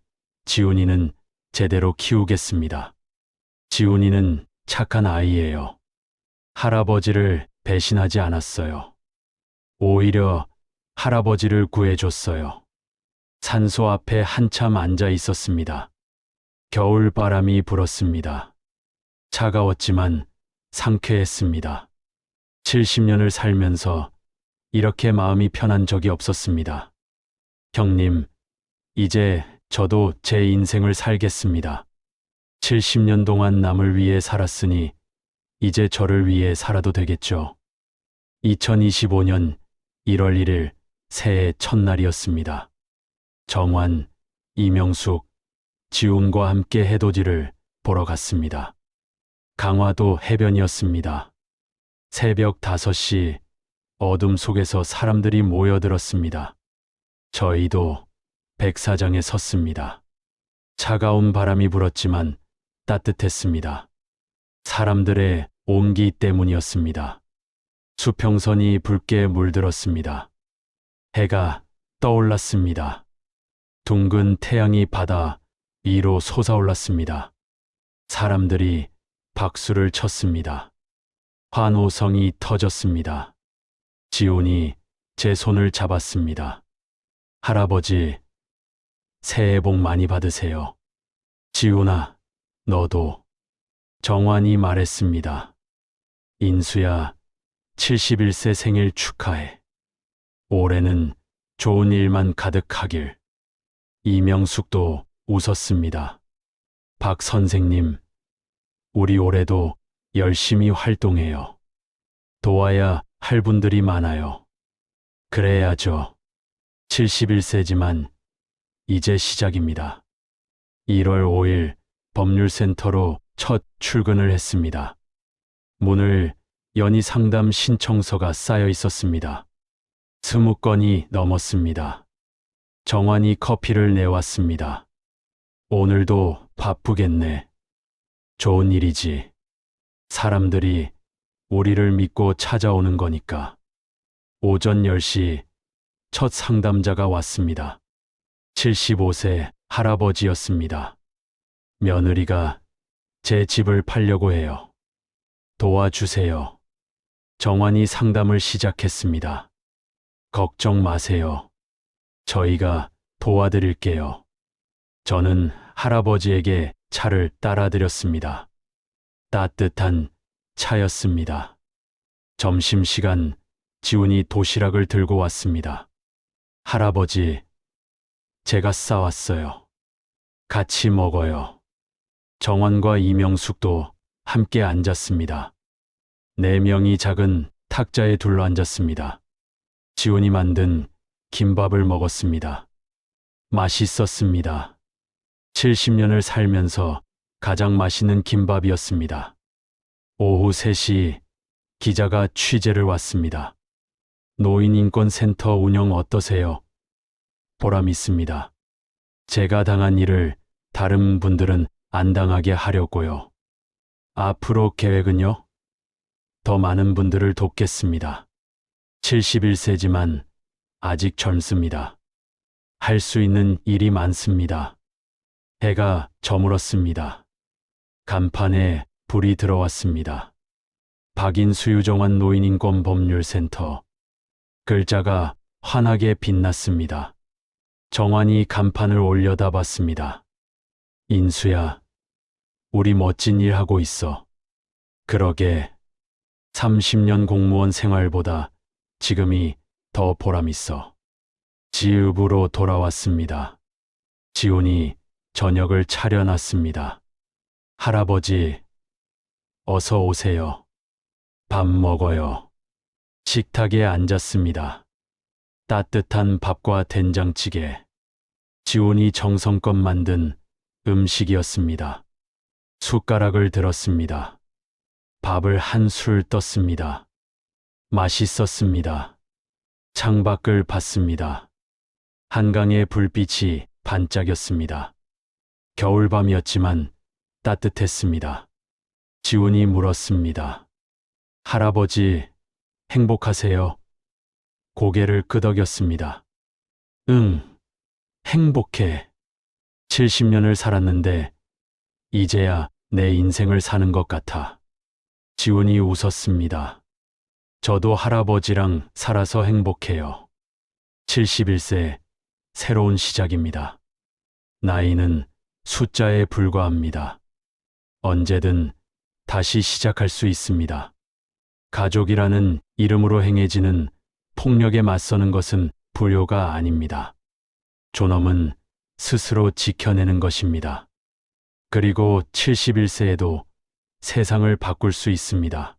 지훈이는 제대로 키우겠습니다. 지훈이는 착한 아이예요. 할아버지를 배신하지 않았어요. 오히려 할아버지를 구해줬어요. 산소 앞에 한참 앉아 있었습니다. 겨울 바람이 불었습니다. 차가웠지만 상쾌했습니다. 70년을 살면서 이렇게 마음이 편한 적이 없었습니다. 형님, 이제 저도 제 인생을 살겠습니다. 70년 동안 남을 위해 살았으니 이제 저를 위해 살아도 되겠죠. 2025년 1월 1일 새해 첫날이었습니다. 정환, 이명숙, 지훈과 함께 해돋이를 보러 갔습니다. 강화도 해변이었습니다. 새벽 5시 어둠 속에서 사람들이 모여들었습니다. 저희도 백사장에 섰습니다. 차가운 바람이 불었지만 따뜻했습니다. 사람들의 온기 때문이었습니다. 수평선이 붉게 물들었습니다. 해가 떠올랐습니다. 둥근 태양이 바다 위로 솟아올랐습니다. 사람들이 박수를 쳤습니다. 환호성이 터졌습니다. 지훈이 제 손을 잡았습니다. 할아버지, 새해 복 많이 받으세요. 지훈아, 너도. 정환이 말했습니다. 인수야, 71세 생일 축하해. 올해는 좋은 일만 가득하길. 이명숙도 웃었습니다. 박 선생님, 우리 올해도 열심히 활동해요. 도와야 할 분들이 많아요. 그래야죠. 71세지만 이제 시작입니다. 1월 5일 법률센터로 첫 출근을 했습니다. 문을 여니 상담 신청서가 쌓여 있었습니다. 20건이 넘었습니다. 정환이 커피를 내왔습니다. 오늘도 바쁘겠네. 좋은 일이지. 사람들이 우리를 믿고 찾아오는 거니까. 오전 10시 첫 상담자가 왔습니다. 75세 할아버지였습니다. 며느리가 제 집을 팔려고 해요. 도와주세요. 정환이 상담을 시작했습니다. 걱정 마세요. 저희가 도와드릴게요. 저는 할아버지에게 차를 따라드렸습니다. 따뜻한 차였습니다. 점심시간 지훈이 도시락을 들고 왔습니다. 할아버지, 제가 싸왔어요. 같이 먹어요. 정환과 이명숙도 함께 앉았습니다. 4명이 작은 탁자에 둘러앉았습니다. 지훈이 만든 김밥을 먹었습니다. 맛있었습니다. 70년을 살면서 가장 맛있는 김밥이었습니다. 오후 3시 기자가 취재를 왔습니다. 노인인권센터 운영 어떠세요? 보람 있습니다. 제가 당한 일을 다른 분들은 안 당하게 하려고요. 앞으로 계획은요? 더 많은 분들을 돕겠습니다. 71세지만 아직 젊습니다. 할 수 있는 일이 많습니다. 해가 저물었습니다. 간판에 불이 들어왔습니다. 박인수 유정환 노인인권 법률센터. 글자가 환하게 빛났습니다. 정환이 간판을 올려다 봤습니다. 인수야, 우리 멋진 일 하고 있어. 그러게 30년 공무원 생활보다 지금이 더 보람 있어. 집으로 돌아왔습니다. 지훈이 저녁을 차려놨습니다. 할아버지, 어서 오세요. 밥 먹어요. 식탁에 앉았습니다. 따뜻한 밥과 된장찌개. 지훈이 정성껏 만든 음식이었습니다. 숟가락을 들었습니다. 밥을 한 술 떴습니다. 맛있었습니다. 창밖을 봤습니다. 한강의 불빛이 반짝였습니다. 겨울밤이었지만 따뜻했습니다. 지훈이 물었습니다. 할아버지, 행복하세요? 고개를 끄덕였습니다. 응, 행복해. 70년을 살았는데 이제야 내 인생을 사는 것 같아. 지훈이 웃었습니다. 저도 할아버지랑 살아서 행복해요. 71세, 새로운 시작입니다. 나이는 숫자에 불과합니다. 언제든 다시 시작할 수 있습니다. 가족이라는 이름으로 행해지는 폭력에 맞서는 것은 불효가 아닙니다. 존엄은 스스로 지켜내는 것입니다. 그리고 71세에도 세상을 바꿀 수 있습니다.